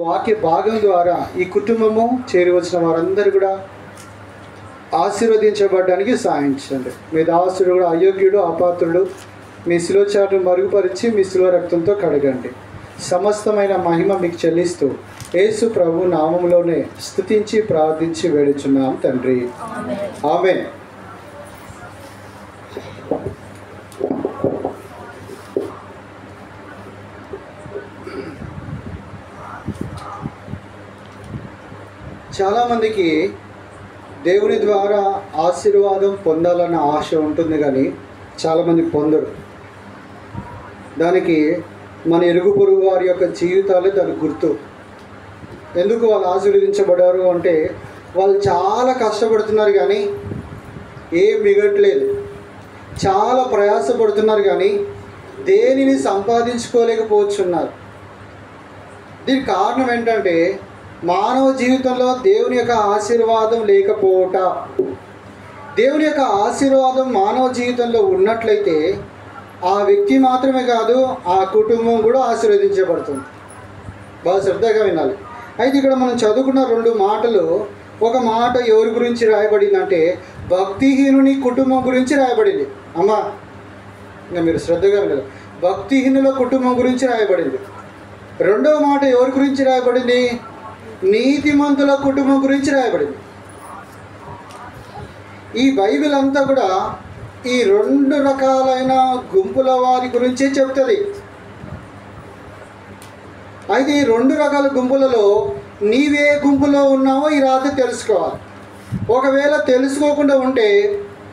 వాక్య భాగం ద్వారా ఈ కుటుంబము చేరివచ్చిన వారందరూ కూడా ఆశీర్వదించబడడానికి సాయించండి. మీ దాసుడు కూడా అయోగ్యుడు, అపాత్రుడు, మీ శిలోచారును మరుగుపరిచి మీ శిలువ రక్తంతో కడగండి. సమస్తమైన మహిమ మీకు చెల్లిస్తూ యేసు ప్రభు నామములోనే స్తుతించి ప్రార్థించి వేడుచున్నాం తండ్రి, ఆమేన్. చాలామందికి దేవుని ద్వారా ఆశీర్వాదం పొందాలన్న ఆశ ఉంటుంది, కానీ చాలామంది పొందరు. దానికి మన ఇరుగు పొరుగు వారి యొక్క జీవితాలే దానికి గుర్తు. ఎందుకు వాళ్ళు ఆశీర్వదించబడారు అంటే వాళ్ళు చాలా కష్టపడుతున్నారు కానీ ఏం మిగట్లేదు, చాలా ప్రయాసపడుతున్నారు కానీ దేనిని సంపాదించుకోలేకపోతున్నారు. దీనికి కారణం ఏంటంటే మానవ జీవితంలో దేవుని యొక్క ఆశీర్వాదం లేకపోవట. దేవుని యొక్క ఆశీర్వాదం మానవ జీవితంలో ఉన్నట్లయితే ఆ వ్యక్తి మాత్రమే కాదు, ఆ కుటుంబం కూడా ఆశీర్వదించబడుతుంది. బాగా శ్రద్ధగా వినాలి. అయితే ఇక్కడ మనం చదువుకున్న రెండు మాటలు, ఒక మాట ఎవరి గురించి రాయబడిందంటే భక్తిహీనుని కుటుంబం గురించి రాయబడింది. అమ్మా ఇంకా మీరు శ్రద్ధగా వినాలి. భక్తిహీనుల కుటుంబం గురించి రాయబడింది. రెండవ మాట ఎవరి గురించి రాయబడింది? నీతిమంతుల కుటుంబం గురించి రాయబడింది. ఈ బైబిల్ అంతా కూడా ఈ రెండు రకాలైన గుంపుల వారి గురించే చెప్తుంది. అయితే ఈ రెండు రకాల గుంపులలో నీవే గుంపులో ఉన్నావో ఈ రాత్రి తెలుసుకోవాలి. ఒకవేళ తెలుసుకోకుండా ఉంటే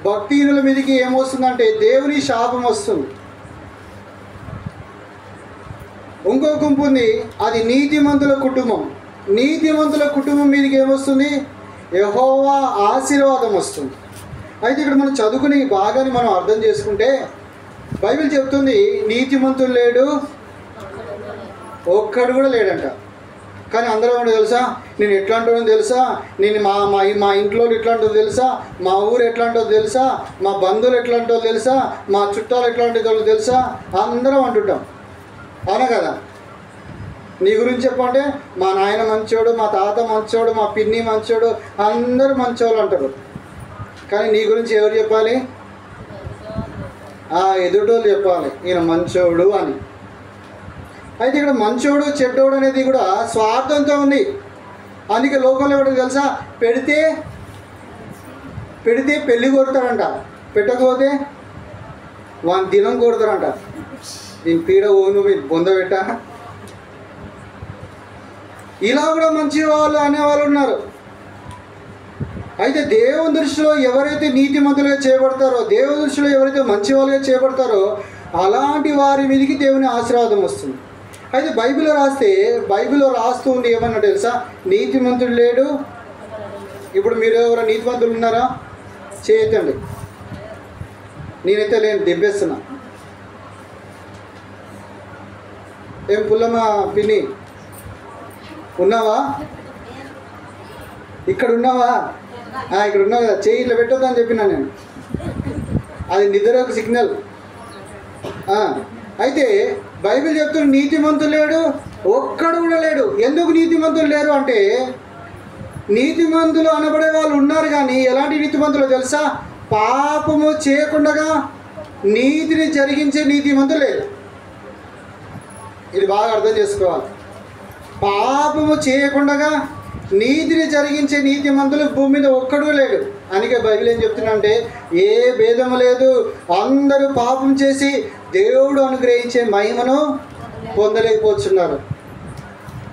భక్తిహీనుల మీదకి ఏమొస్తుందంటే దేవుని శాపం వస్తుంది. ఇంకో గుంపు ఉంది, అది నీతిమంతుల కుటుంబం. నీతిమంతుల కుటుంబం మీదకి ఏమొస్తుంది? యెహోవా ఆశీర్వాదం వస్తుంది. అయితే ఇక్కడ మనం చదువుకుని బాగానే మనం అర్థం చేసుకుంటే బైబిల్ చెప్తుంది నీతిమంతుడు లేడు, ఒక్కడు కూడా లేడంట. కానీ అందరూ ఏమో తెలుసా, నేను ఎట్లాంటో తెలుసా, నేను మా ఇంట్లో ఎట్లాంటో తెలుసా, మా ఊరు ఎట్లాంటో తెలుసా, మా బంధువులు ఎట్లాంటో తెలుసా, మా చుట్టాలు ఎట్లాంటిదో తెలుసా, అందరం అంటుంటాం. అవునా కదా? నీ గురించి చెప్పంటే మా నాయన మంచోడు, మా తాత మంచోడు, మా పిన్ని మంచోడు, అందరూ మంచోళ్ళు అంటారు. కానీ నీ గురించి ఎవరు చెప్పాలి? ఎదుటోళ్ళు చెప్పాలి ఈయన మంచోడు అని. అయితే ఇక్కడ మంచోడు చెడ్డోడు అనేది కూడా స్వార్థంతో ఉంది. అందుకే లోకంలో కూడా తెలుసా, పెడితే పెళ్ళి కొడతారంట, పెట్టకపోతే వాని దినం కొడతారంట. దీని పీడ ఓను బొంద పెట్ట. ఇలా కూడా మంచి వాళ్ళు అనేవాళ్ళు ఉన్నారు. అయితే దేవుని దృష్టిలో ఎవరైతే నీతిమంతులుగా చేయబడతారో, దేవుని దృష్టిలో ఎవరైతే మంచి వాళ్ళుగా చేయబడతారో అలాంటి వారి మీదకి దేవుని ఆశీర్వాదం వస్తుంది. అయితే బైబిల్లో రాస్తూ ఉంది ఏమన్నా తెలుసా, నీతిమంతుడు లేడు. ఇప్పుడు మీరు ఎవరైనా నీతిమంతులు ఉన్నారా? చేయొద్దండి. నేనైతే లేను, దిబ్బేస్తున్నా. ఏం పుల్లమ్మ పిన్ని ఉన్నావా? ఇక్కడ ఉన్నావా? ఇక్కడ ఉన్నావు కదా, చేయి ఇట్లా పెట్టొద్దని చెప్పినా నేను. అది నిద్రకు సిగ్నల్. అయితే బైబిల్ చెప్తున్న నీతిమంతులు లేడు, ఒక్కడు కూడా లేడు. ఎందుకు నీతిమంతులు లేరు అంటే నీతిమంతులు అనబడే వాళ్ళు ఉన్నారు, కానీ ఎలాంటి నీతిమంతులు తెలుసా? పాపము చేయకుండా నీతిని జరిగించే నీతిమంతులు లేరు. ఇది బాగా అర్థం చేసుకోవాలి. పాపము చేయకుండా నీతిని జరిగించే నీతిమంతులు భూమి మీద ఒక్కడు లేడు. అందుకే బైబిల్ ఏం చెప్తుందంటే ఏ భేదము లేదు, అందరూ పాపం చేసి దేవుడు అనుగ్రహించే మహిమను పొందలేకపోతున్నారు.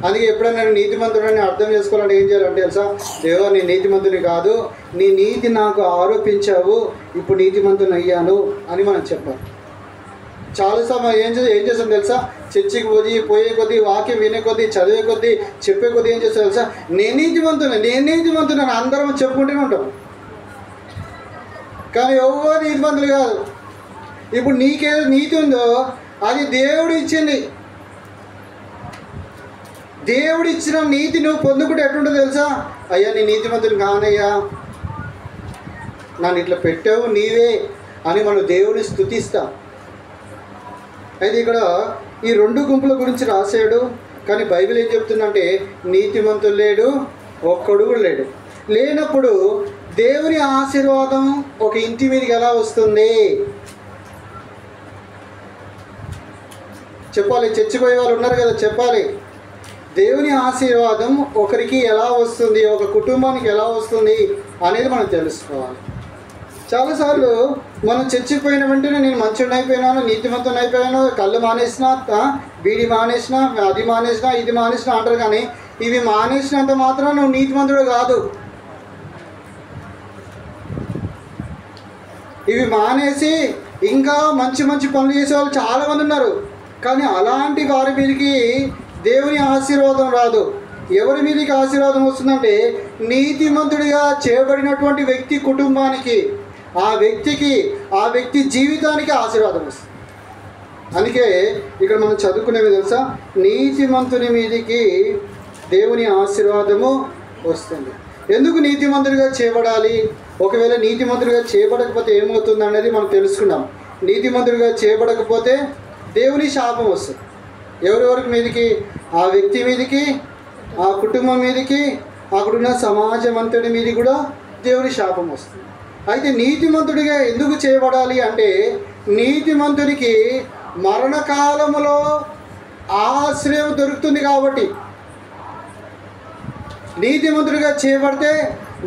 అందుకే ఎప్పుడైనా నీతిమంతుడని అర్థం చేసుకోవాలంటే ఏం చేయాలంటే తెలుసా, దేవా నీ నీతిమంతుని కాదు, నీ నీతి నాకు ఆరోపించావు, ఇప్పుడు నీతిమంతుని అయ్యాను అని మనం చెప్పాలి. చాలా సమయం ఏం చేస్తాం తెలుసా, చర్చికి పోయే కొద్దీ, వాక్యం వినే కొద్దీ, చదివే కొద్దీ, చెప్పే కొద్దీ ఏం చేస్తాం తెలుసా, నేను నీతిమంతుని అందరం చెప్పుకుంటూనే ఉంటాం. కానీ ఎవరు నీతిమంతులు కాదు. ఇప్పుడు నీకేదో నీతి ఉందో అది దేవుడు ఇచ్చింది. దేవుడు ఇచ్చిన నీతి నువ్వు పొందుకుంటే ఎట్లుంటుందో తెలుసా, అయ్యా నీ నీతిమంతుని కానయ్యా, నన్ను ఇట్లా పెట్టావు నీవే అని మనం దేవుని స్తుతిస్తాం. అయితే ఇక్కడ ఈ రెండు గుంపుల గురించి రాశాడు. కానీ బైబిల్ ఏం చెప్తుందంటే నీతిమంతుడు లేడు, ఒక్కడు కూడా లేడు. లేనప్పుడు దేవుని ఆశీర్వాదం ఒక ఇంటి మీదకి ఎలా వస్తుంది చెప్పాలి. చచ్చిపోయే వాళ్ళు ఉన్నారు కదా, చెప్పాలి. దేవుని ఆశీర్వాదం ఒకరికి ఎలా వస్తుంది, ఒక కుటుంబానికి ఎలా వస్తుంది అనేది మనం తెలుసుకోవాలి. చాలాసార్లు మనం చచ్చిపోయిన వెంటనే నేను మంచిని అయిపోయినాను, నీతిమంతుని అయిపోయాను, కళ్ళు మానేసిన, బీడి మానేసిన, అది మానేసిన, ఇది మానేసిన అంటారు. కానీ ఇవి మానేసినంత మాత్రం నువ్వు నీతిమంతుడు కాదు. ఇవి మానేసి ఇంకా మంచి మంచి పనులు చేసే వాళ్ళు చాలామంది ఉన్నారు. కానీ అలాంటి వారి మీదకి దేవుని ఆశీర్వాదం రాదు. ఎవరి మీదకి ఆశీర్వాదం వస్తుందంటే నీతిమంతుడిగా చేయబడినటువంటి వ్యక్తి కుటుంబానికి, ఆ వ్యక్తి జీవితానికి ఆశీర్వాదం వస్తుంది. అందుకే ఇక్కడ మనం చదువుకునేవి తెలుసా, నీతిమంతుని మీదికి దేవుని ఆశీర్వాదము వస్తుంది. ఎందుకు నీతిమంతుడిగా చేయబడాలి? ఒకవేళ నీతిమంతుడిగా చేయబడకపోతే ఏమవుతుంది అనేది మనం తెలుసుకున్నాం. నీతిమంతుడిగా చేయబడకపోతే దేవుని శాపం వస్తుంది. ఎవరెవరికి మీదకి? ఆ వ్యక్తి మీదకి, ఆ కుటుంబం మీదకి, అక్కడున్న సమాజం అంతటి మీదకి కూడా దేవుని శాపం వస్తుంది. అయితే నీతిమంతుడిగా ఎందుకు చేయబడాలి అంటే నీతిమంతుడికి మరణకాలములో ఆశ్రయం దొరుకుతుంది కాబట్టి. నీతిమంతుడిగా చేయబడితే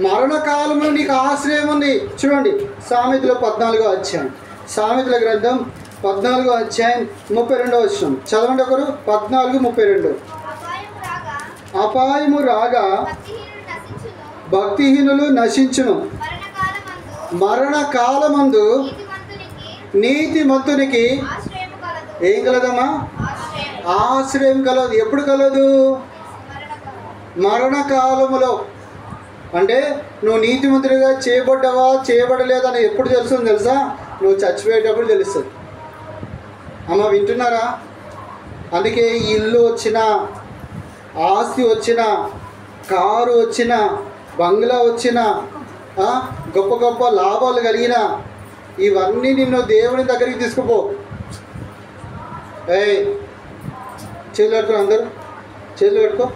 మరణకాలంలో నీకు ఆశ్రయం ఉంది. చూడండి, సామెతల 14వ అధ్యాయం, సామెతల గ్రంథం 14వ అధ్యాయం 32వ వచనం చదవండి ఒకరు. 14:32. అపాయము రాగా భక్తిహీనులు నశించును, మరణకాలమందు నీతిమంతునికి ఏం కలదమ్మా? ఆశ్రయం కలదు. ఎప్పుడు కలదు? మరణకాలములో. అంటే నువ్వు నీతిమంతుడిగా చేయబడ్డావా చేయబడలేదని ఎప్పుడు తెలుస్తుంది తెలుసా? నువ్వు చచ్చిపోయేటప్పుడు తెలుస్తుంది. అమ్మ వింటున్నారా? అందుకే ఇల్లు వచ్చిన, ఆస్తి వచ్చిన, కారు వచ్చిన, బంగ్లా వచ్చిన, గొప్ప గొప్ప లాభాలు కలిగిన ఇవన్నీ నిన్ను దేవుని దగ్గరికి తీసుకుపో. చేతులు పెట్టుకో, అందరూ చేతులు పెట్టుకో.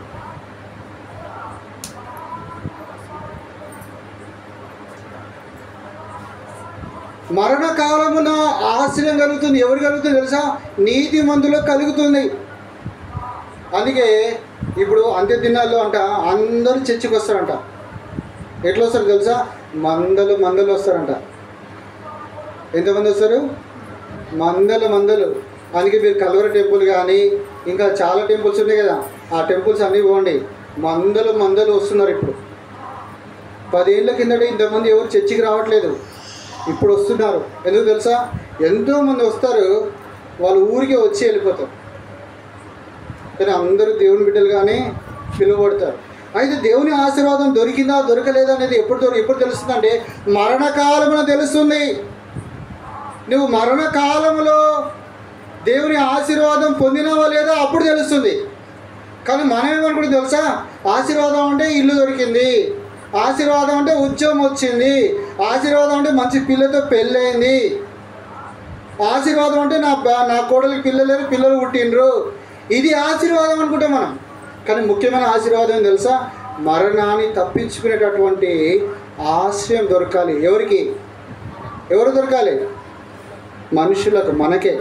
మరణకాలమున ఆశ్రయం కలుగుతుంది. ఎవరు కలుగుతుంది తెలుసా? నీతిమంతులకు కలుగుతుంది. అందుకే ఇప్పుడు అంత్య దినాల్లో అంట అందరూ చర్చికి వస్తారంట. ఎట్లా వస్తారు తెలుసా? మందలు వస్తారంట. ఎంతమంది వస్తారు? మందలు. అందుకే మీరు కల్వరి టెంపుల్ కానీ ఇంకా చాలా టెంపుల్స్ ఉన్నాయి కదా, ఆ టెంపుల్స్ అన్నీ పోండి. మందలు వస్తున్నారు. ఇప్పుడు 10 ఏళ్ళ కిందట ఇంతమంది ఎవరు చర్చికి రావట్లేదు, ఇప్పుడు వస్తున్నారు. ఎందుకు తెలుసా? ఎంతోమంది వస్తారు, వాళ్ళు ఊరికే వచ్చి వెళ్ళిపోతారు. కానీ అందరూ దేవుని బిడ్డలుగానే పిలువబడతారు. అయితే దేవుని ఆశీర్వాదం దొరికిందా దొరకలేదా అనేది ఎప్పుడు తెలుస్తుందంటే మరణకాలమున తెలుస్తుంది. నువ్వు మరణకాలంలో దేవుని ఆశీర్వాదం పొందినావా లేదా అప్పుడు తెలుస్తుంది. కానీ మనం ఏమనుకుంటే తెలుసా? ఆశీర్వాదం అంటే ఇల్లు దొరికింది, ఆశీర్వాదం అంటే ఉద్యోగం వచ్చింది, ఆశీర్వాదం అంటే మంచి పిల్లతో పెళ్ళయింది, ఆశీర్వాదం అంటే నా కోడలికి పిల్లలు పుట్టిండ్రు, ఇది ఆశీర్వాదం అనుకుంటాం మనం. కానీ ముఖ్యమైన ఆశీర్వాదం ఏం తెలుసా? మరణాన్ని తప్పించుకునేటటువంటి ఆశ్రయం దొరకాలి. ఎవరు దొరకాలి? మనుషులకు, మనకే.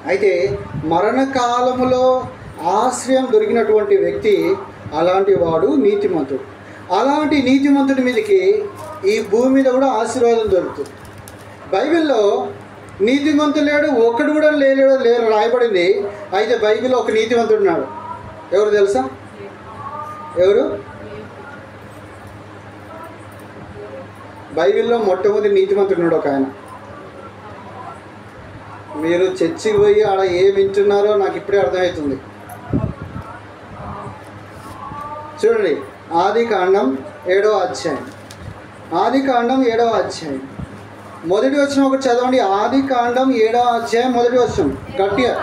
అయితే మరణకాలములో ఆశ్రయం దొరికినటువంటి వ్యక్తి అలాంటి వాడు నీతిమంతుడు. అలాంటి నీతిమంతుడి మీదకి ఈ భూమి మీద కూడా ఆశీర్వాదం దొరుకుతుంది. బైబిల్లో నీతిమంతుడు లేడు, ఒక్కడు కూడా లేరు రాయబడింది. అయితే బైబిల్లో ఒక నీతిమంతుడు ఉన్నాడు. ఎవరు తెలుసా? ఎవరు? బైబిల్లో మొట్టమొదటి నీతిమంతుడు ఉన్నాడు ఒక ఆయన. మీరు చర్చికి పోయి ఆడ ఏం వింటున్నారో నాకు ఇప్పుడే అర్థమవుతుంది. చూడండి, ఆదికాండం 7వ అధ్యాయం, ఆదికాండం 7వ అధ్యాయం మొదటి వచనం ఒకటి చదవండి. ఆదికాండం 7వ అధ్యాయం మొదటి వచనం గట్టిగా.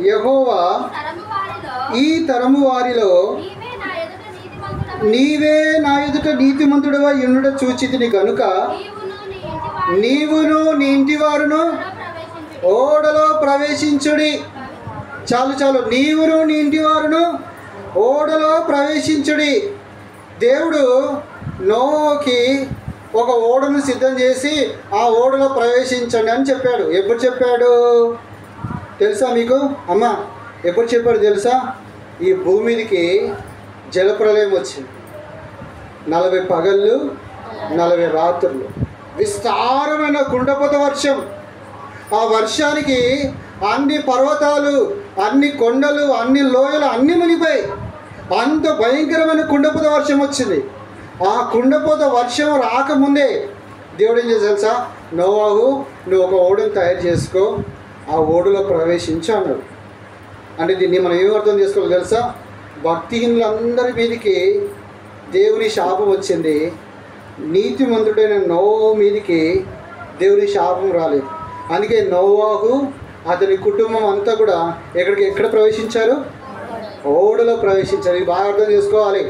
యెహోవా ఈ తరము వారిలో నీవే నా ఎదుట నీతిమంతుడవా యుండుట చూచితిని కనుక నీవును నీ ఇంటి వారును ఓడలో ప్రవేశించుడి. చాలు చాలు, నీవును నీ ఇంటి వారును ఓడలో ప్రవేశించుడి. దేవుడు నోవాకి ఒక ఓడను సిద్ధం చేసి ఆ ఓడలో ప్రవేశించండి అని చెప్పాడు. ఎప్పుడు చెప్పాడు తెలుసా మీకు? అమ్మ ఎప్పుడు చెప్పాడు తెలుసా? ఈ భూమి మీదకి జలప్రలయం వచ్చింది. 40 పగళ్ళు 40 రాత్రులు విస్తారమైన కుండపోత వర్షం. ఆ వర్షానికి అన్ని పర్వతాలు, అన్ని కొండలు, అన్ని లోయలు అన్నీ మునిగిపోయాయి. అంత భయంకరమైన కుండపోత వర్షం వచ్చింది. ఆ కుండపోత వర్షం రాకముందే దేవుడు ఏం చేసి తెలుసా? నోవాహు, నువ్వు ఒక ఓడను తయారు చేసుకో, ఆ ఓడలో ప్రవేశించు అన్నాడు. అంటే దీన్ని మనం ఏం అర్థం చేసుకోవాలి తెలుసా? భక్తిహీనులందరి మీదకి దేవుని శాపం వచ్చింది. నీతిమంతుడైన నోవా మీదకి దేవుని శాపం రాలేదు. అందుకే నోవాహు అతని కుటుంబం అంతా కూడా ఎక్కడ ప్రవేశించారు? ఓడలో ప్రవేశించారు. ఇది బాగా అర్థం చేసుకోవాలి.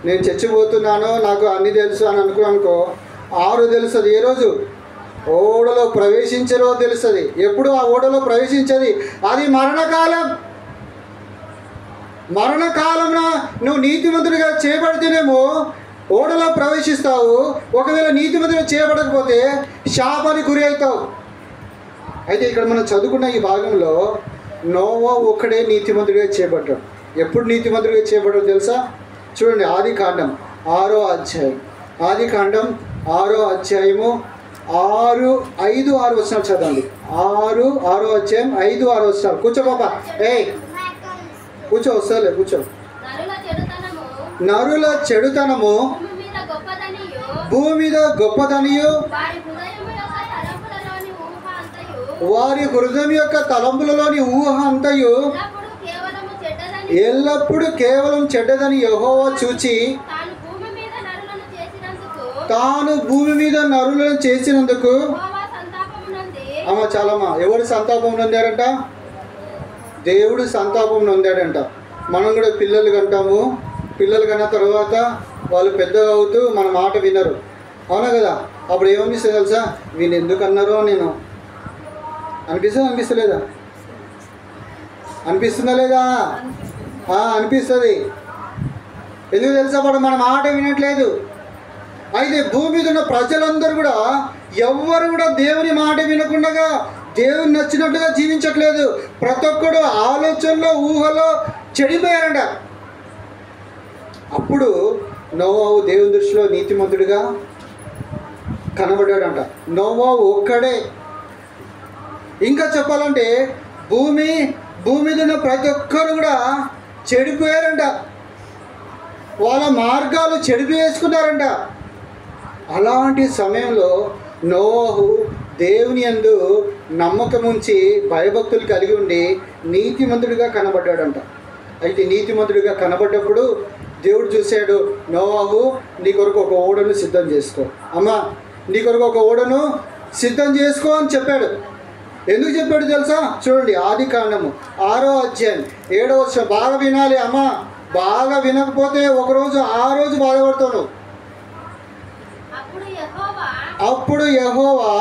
నేను చచ్చిపోతున్నాను, నాకు అన్నీ తెలుసు అని అనుకో, 6 తెలుస్తుంది. ఏ రోజు ఓడలో ప్రవేశించరో తెలుస్తుంది. ఎప్పుడు ఆ ఓడలో ప్రవేశించేది? అది మరణకాలం. మరణకాలంలో నువ్వు నీతిమంతుడిగా చేయబడితేనేమో ఓడలో ప్రవేశిస్తావు. ఒకవేళ నీతిమంతుడిగా చేయబడకపోతే శాపానికి గురి అవుతావు. అయితే ఇక్కడ మనం చదువుకున్న ఈ భాగంలో నోవా ఒక్కడే నీతిమంతుడిగా చేయబడ్డాడు. ఎప్పుడు నీతిమంతుడిగా చేయబడ్డాడు తెలుసా? చూడండి, ఆదికాండం 6వ అధ్యాయం. ఆదికాండం 6వ అధ్యాయము 5-6 వచనాలు చదవండి. 6వ అధ్యాయం 5-6 వచనాలు. కూర్చో పాప, కూర్చో, వస్తాలే కూర్చో. నరుల చెడుతనము భూమి మీద గొప్పదనియు వారి హృదయం యొక్క తలంపులలోని ఊహ అంతయు ఎల్లప్పుడూ కేవలం చెడ్డదని యెహోవా చూచి తాను భూమి మీద నరులను చేసినందుకు చాలమ్మా ఎవరు సంతాపం నొందారంట? దేవుడు సంతాపం నొందాడంట. మనం కూడా పిల్లలు కంటాము. పిల్లలు కన్నా తర్వాత వాళ్ళు పెద్దగా అవుతూ మన మాట వినరు, అవునా కదా? అప్పుడు ఏమనిపిస్తుంది తెలుసా? వీళ్ళు ఎందుకు అన్నారో నేను అనిపిస్తలేదా? అనిపిస్తుందా లేదా? అనిపిస్తుంది. ఎందుకు తెలుసా? వాడు మన మాట వినట్లేదు. అయితే భూమి మీద ఉన్న ప్రజలందరూ కూడా ఎవ్వరు కూడా దేవుని మాట వినకుండా దేవుని నచ్చినట్టుగా జీవించట్లేదు. ప్రతి ఒక్కడు ఆలోచనలో ఊహలో చెడిపోయారంట. అప్పుడు నోవాహు దేవుని దృష్టిలో నీతిమంతుడిగా కనబడ్డాడంట. నోవాహు ఒక్కడే. ఇంకా చెప్పాలంటే భూమి మీద ఉన్న ప్రతి ఒక్కరు కూడా చెడిపోయారంట. వాళ్ళ మార్గాలు చెడిపి వేసుకున్నారంట. అలాంటి సమయంలో నోవాహు దేవుని యందు నమ్మకం ఉంచి భయభక్తులు కలిగి ఉండి నీతిమంతుడిగా కనబడ్డాడంట. అయితే నీతిమంతుడిగా కనబడ్డప్పుడు దేవుడు చూశాడు, నోవాహు నీ కొరకు ఒక ఓడను సిద్ధం చేసుకో, అమ్మా నీ కొరకు ఒక ఓడను సిద్ధం చేసుకో అని చెప్పాడు. ఎందుకు చెప్పాడు తెలుసా? చూడండి, ఆదికాండము 6వ అధ్యాయం 7వ వచనం. బాగా వినాలి అమ్మా, బాగా వినకపోతే ఒకరోజు ఆ రోజు బాధపడతాను. అప్పుడు యెహోవా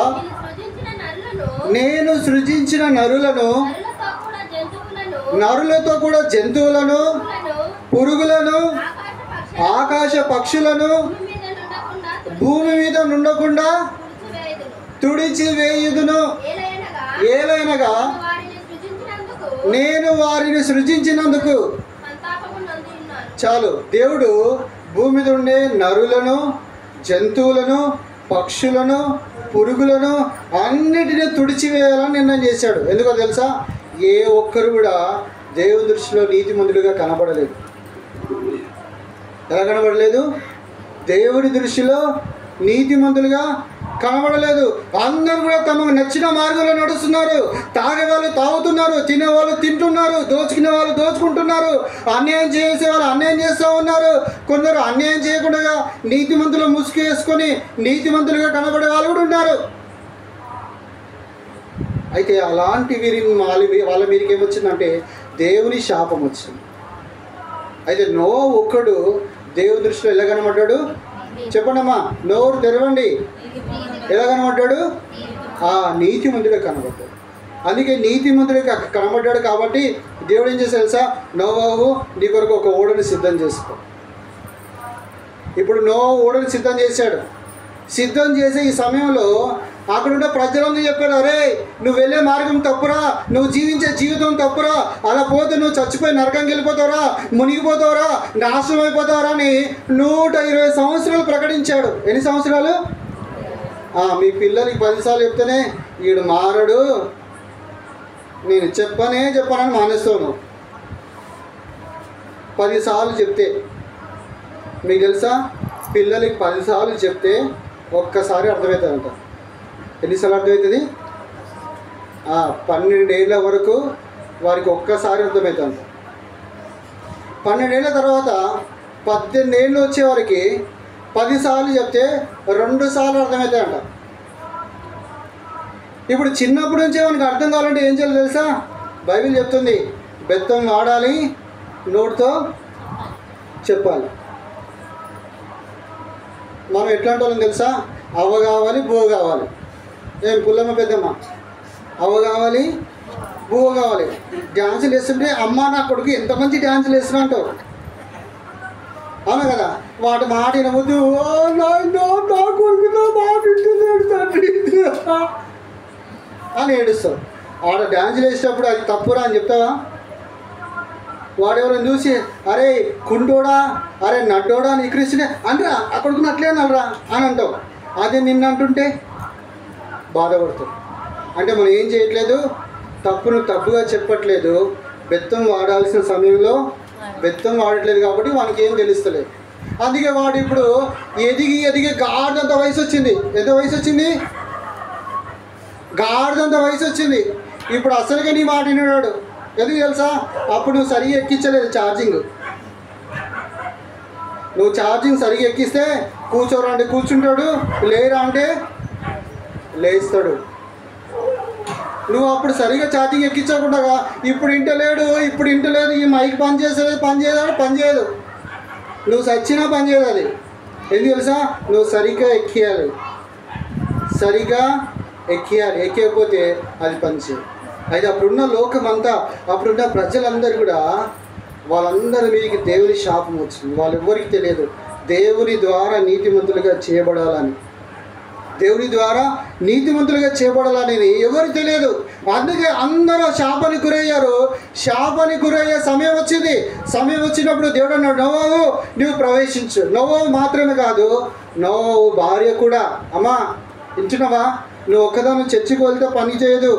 నేను సృజించిన నరులను, నరులతో కూడా జంతువులను, పురుగులను, ఆకాశ పక్షులను భూమి మీద నుండకుండా తుడిచివేయుదును. ఏలైనగా నేను వారిని సృజించినందుకు. చాలు, దేవుడు భూమి మీద ఉండే నరులను, జంతువులను, పక్షులను, పురుగులను అన్నిటినీ తుడిచివేయాలని నిర్ణయం చేశాడు. ఎందుకో తెలుసా? ఏ ఒక్కరు కూడా దేవుని దృష్టిలో నీతిమంతుడిగా కనబడలేదు. ఎలా కనబడలేదు? దేవుని దృష్టిలో నీతిమంతులుగా కనబడలేదు. అందరూ కూడా తమకు నచ్చిన మార్గంలో నడుస్తున్నారు. తాగేవాళ్ళు తాగుతున్నారు, తినేవాళ్ళు తింటున్నారు, దోచుకునే వాళ్ళు దోచుకుంటున్నారు, అన్యాయం చేసే వాళ్ళు అన్యాయం చేస్తూ ఉన్నారు. కొందరు అన్యాయం చేయకుండా నీతిమంతులు ముసుగు వేసుకొని నీతిమంతులుగా కనబడే వాళ్ళు కూడా ఉన్నారు. అయితే అలాంటి వాళ్ళ మీదకి ఏమొచ్చిందంటే దేవుని శాపం వచ్చింది. అయితే నోవా ఒక్కడు దేవుని దృష్టిలో ఎలా కనబడ్డాడు? చెప్పండమ్మా, నోరు తెరవండి. ఎలా కనబడ్డాడు? నీతిమంతుడిగా కనబడ్డాడు. అందుకే నీతిమంతుడికి కనబడ్డాడు కాబట్టి దేవుడు ఏం చేశాడు తెలుసా? నోవాహు నీ కొరకు ఒక ఓడని సిద్ధం చేసుకో. ఇప్పుడు నోవాహు ఓడని సిద్ధం చేశాడు. సిద్ధం చేసే ఈ సమయంలో అక్కడున్న ప్రజలందరూ చెప్పారు, అరే నువ్వు వెళ్ళే మార్గం తప్పురా, నువ్వు జీవించే జీవితం తప్పురా, అలా పోతే నువ్వు చచ్చిపోయి నరకంకి వెళ్ళిపోతావురా, మునిగిపోతావురా, నాశనం అయిపోతావురా అని 120 సంవత్సరాలు ప్రకటించాడు. ఎన్ని సంవత్సరాలు? మీ పిల్లలకి 10 సార్లు చెప్తేనే వీడు మారడు, నేను చెప్పానని మానేస్తాను. 10 సార్లు చెప్తే మీకు తెలుసా, పిల్లలకి 10 సార్లు చెప్తే ఒక్కసారి అర్థమవుతుందంట. ఎన్నిసార్లు అర్థమవుతుంది? 12 ఏళ్ళ వరకు వారికి ఒక్కసారి అర్థమవుతుందంట. 12 ఏళ్ళ తర్వాత 18 ఏళ్ళు వచ్చే వారికి 10 సార్లు చెప్తే 2 సార్లు అర్థమవుతాయంట. ఇప్పుడు చిన్నప్పటి నుంచే మనకు అర్థం కావాలంటే ఏం చేయాలి తెలుసా? బైబిల్ చెప్తుంది, బెత్తం వాడాలి, నోటితో చెప్పాలి. మనం ఎట్లాంటి వాళ్ళం తెలుసా? అవ్వ కావాలి, బువ్వ కావాలి. ఏం పుల్లమ్మ పెద్దమ్మ? అవ్వ కావాలి, బువ్వ కావాలి. డ్యాన్సులు వేస్తుంటే అమ్మ నా కొడుకు ఎంత మంచి డ్యాన్సులు వేస్తున్నా అంటావు, అవునా కదా? వాటి మాట వినవద్దు, నా కొడుకుతో మాట అని ఏడుస్తావు. ఆడ డ్యాన్సులు వేసేటప్పుడు అది తప్పురా అని చెప్తావా? వాడెవరైనా చూసి అరే కుండోడా, అరే నడ్డోడా, నీ క్రిస్తుడే అనరా, అక్కడికి అట్లే అనరా అని అంటావు. అదే నిన్ను అంటుంటే బాధపడతావు. అంటే మనం ఏం చేయట్లేదు, తప్పును తప్పుగా చెప్పట్లేదు. బెత్తం వాడాల్సిన సమయంలో బెత్తం వాడట్లేదు కాబట్టి వానికి ఏం తెలుస్తలేదు. అందుకే వాడు ఇప్పుడు ఎదిగి గాడిదంత వయసు వచ్చింది. ఎంత వయసు వచ్చింది? గాడిదంత వయసు వచ్చింది. ఇప్పుడు అసలుగా నీ మాట విన్నాడు. ఎందుకు తెలుసా? అప్పుడు నువ్వు సరిగా ఎక్కించలేదు ఛార్జింగ్. నువ్వు ఛార్జింగ్ సరిగా ఎక్కిస్తే కూర్చోరా అంటే కూర్చుంటాడు, లేరా అంటే లేస్తాడు. నువ్వు అప్పుడు సరిగా ఛార్జింగ్ ఎక్కించకుండా ఇప్పుడు ఇంటలేడు, ఈ మైక్ పని చేయదు. నువ్వు సచ్చినా పని చేయదు అది. ఎందుకు తెలుసా? నువ్వు సరిగ్గా ఎక్కియకపోతే అది పనిచేయదు. అయితే అప్పుడున్న లోకం అంతా, అప్పుడున్న ప్రజలందరూ కూడా వాళ్ళందరి మీదకి దేవుని శాపం వచ్చింది. వాళ్ళెవ్వరికి తెలియదు దేవుని ద్వారా నీతిమంతులుగా చేయబడాలని. దేవుని ద్వారా నీతిమంతులుగా చేయబడాలని ఎవరికి తెలియదు. అందుకే అందరూ శాపానికి గురయ్యారు. శాపానికి గురయ్యే సమయం వచ్చింది. సమయం వచ్చినప్పుడు దేవుడు అన్నాడు, నోవాహు నువ్వు ప్రవేశించు. నోవాహు మాత్రమే కాదు, నోవాహు భార్య కూడా. అమ్మా వింటున్నావా? నువ్వు ఒక్కదాన్ని చర్చికి వెళ్తే పని చేయదు.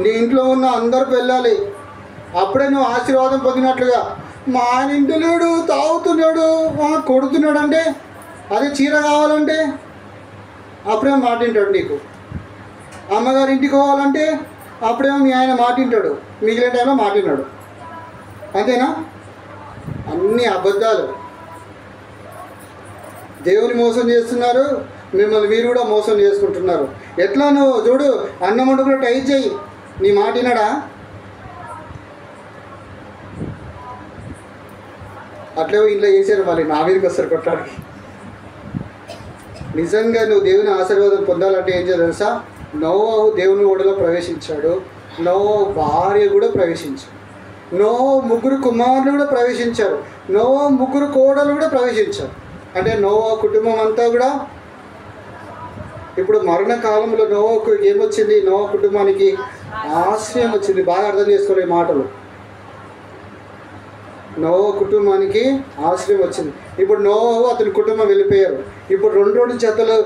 నీ ఇంట్లో ఉన్న అందరూ వెళ్ళాలి. అప్పుడే నువ్వు ఆశీర్వాదం పొందినట్లుగా. మా ఆయన ఇంటి లేడు, తాగుతున్నాడు, కొడుతున్నాడు అంటే, అదే చీర కావాలంటే అప్పుడేమో మాట వింటాడు నీకు. అమ్మగారి ఇంటికి పోవాలంటే అప్పుడేమో మీ ఆయన మాట వింటాడు, మిగిలిన టైంలో మాట విన్నాడు. అంతేనా? అన్ని అబద్ధాలు. దేవుని మోసం చేస్తున్నారు, మిమ్మల్ని మీరు కూడా మోసం చేసుకుంటున్నారు. ఎట్లా నువ్వు చూడు, అన్నం వండుకుని టైట్ చేయి, నీ మాట వినడా? అట్లే ఇంట్లో చేశారు, మళ్ళీ నా మీదకి వస్తారు కొట్టడానికి. నిజంగా నువ్వు దేవుని ఆశీర్వాదం పొందాలంటే ఏం చేయాలి తెలుసా? నోవాహు దేవుని ఓడలో ప్రవేశించాడు. నోవాహు భార్య కూడా ప్రవేశించాడు. నోవాహు 3 కుమారులు కూడా ప్రవేశించారు. నోవాహు 3 కోడలు కూడా ప్రవేశించారు. అంటే నోవాహు కుటుంబం అంతా కూడా ఇప్పుడు మరణకాలంలో నోవాహుకు ఏమొచ్చింది? నోవాహు కుటుంబానికి ఆశ్రయం వచ్చింది. బాగా అర్థం చేసుకోలే మాటలు. నోవాహు కుటుంబానికి ఆశ్రయం వచ్చింది. ఇప్పుడు నోవాహు అతని కుటుంబం వెళ్ళిపోయారు. ఇప్పుడు 2 జతలు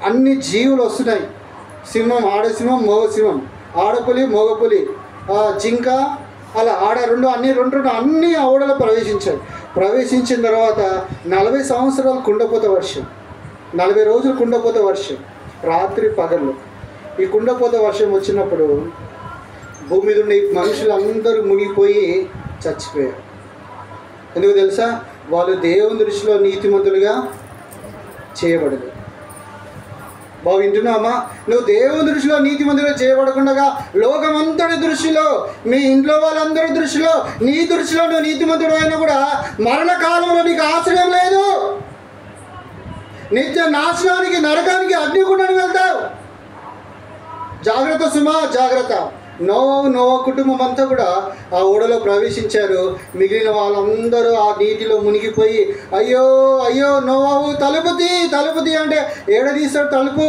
అన్ని జీవులు వస్తున్నాయి. సింహం, ఆడసింహం, మగసింహం, ఆడపులి, మగపులి, జింక, అలా ఆడ 2 అన్ని ఓడలో ప్రవేశించాయి. ప్రవేశించిన తర్వాత 40 సంవత్సరాలు కుండపోత వర్షం, 40 రోజులు కుండపోత వర్షం, రాత్రి పగళ్ళు. ఈ కుండపోత వర్షం వచ్చినప్పుడు భూమి మీద ఉన్న మనుషులందరూ మునిగిపోయి చచ్చిపోయారు. ఎందుకు తెలుసా? వాళ్ళు దేవుని దృష్టిలో నీతిమంతులుగా చేయబడదు. బాగు వింటున్నామా? నువ్వు దేవుని దృష్టిలో నీతిమంతులుగా చేయబడకుండా లోకమంతటి దృష్టిలో, మీ ఇంట్లో వాళ్ళందరి దృష్టిలో, నీ దృష్టిలో నువ్వు నీతిమంతుడు అయినా కూడా మరణకాలంలో నీకు ఆశ్రయం లేదు. నిత్య నాశనానికి, నరకానికి, అగ్నిగుండానికి వెళ్తావు. జాగ్రత్త సుమా జాగ్రత్త. నోవా కుటుంబం అంతా కూడా ఆ ఓడలో ప్రవేశించారు. మిగిలిన వాళ్ళందరూ ఆ నీటిలో మునిగిపోయి అయ్యో అయ్యో నోవావు తలుపు తీ అంటే ఏడ తీస్తాడు తలుపు?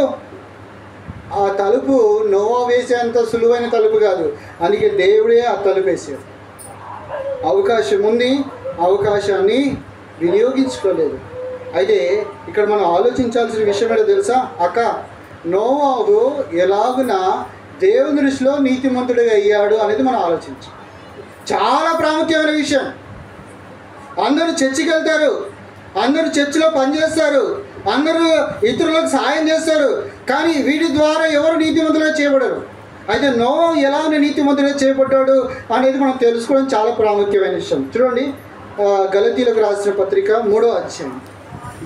ఆ తలుపు నోవా వేసేంత సులువైన తలుపు కాదు. అందుకే దేవుడే ఆ తలుపు వేసాడు. అవకాశం ఉంది, అవకాశాన్ని వినియోగించుకోలేదు. అయితే ఇక్కడ మనం ఆలోచించాల్సిన విషయం ఏంటో తెలుసా అక్క? నోవాహు ఎలాగున దేవుని దృష్టిలో నీతిమంతుడిగా అయ్యాడు అనేది మనం ఆలోచించాం. చాలా ప్రాముఖ్యమైన విషయం. అందరూ చర్చికి వెళ్తారు, అందరూ చర్చిలో పనిచేస్తారు, అందరూ ఇతరులకు సాయం చేస్తారు, కానీ వీటి ద్వారా ఎవరు నీతిమంతులుగా చేయబడరు. అయితే నోవాహు ఎలాగ నీతిమంతుడిగా చేయబడ్డాడు అనేది మనం తెలుసుకోవడం చాలా ప్రాముఖ్యమైన విషయం. చూడండి, గలతీలకు రాసిన పత్రిక 3వ అధ్యాయం,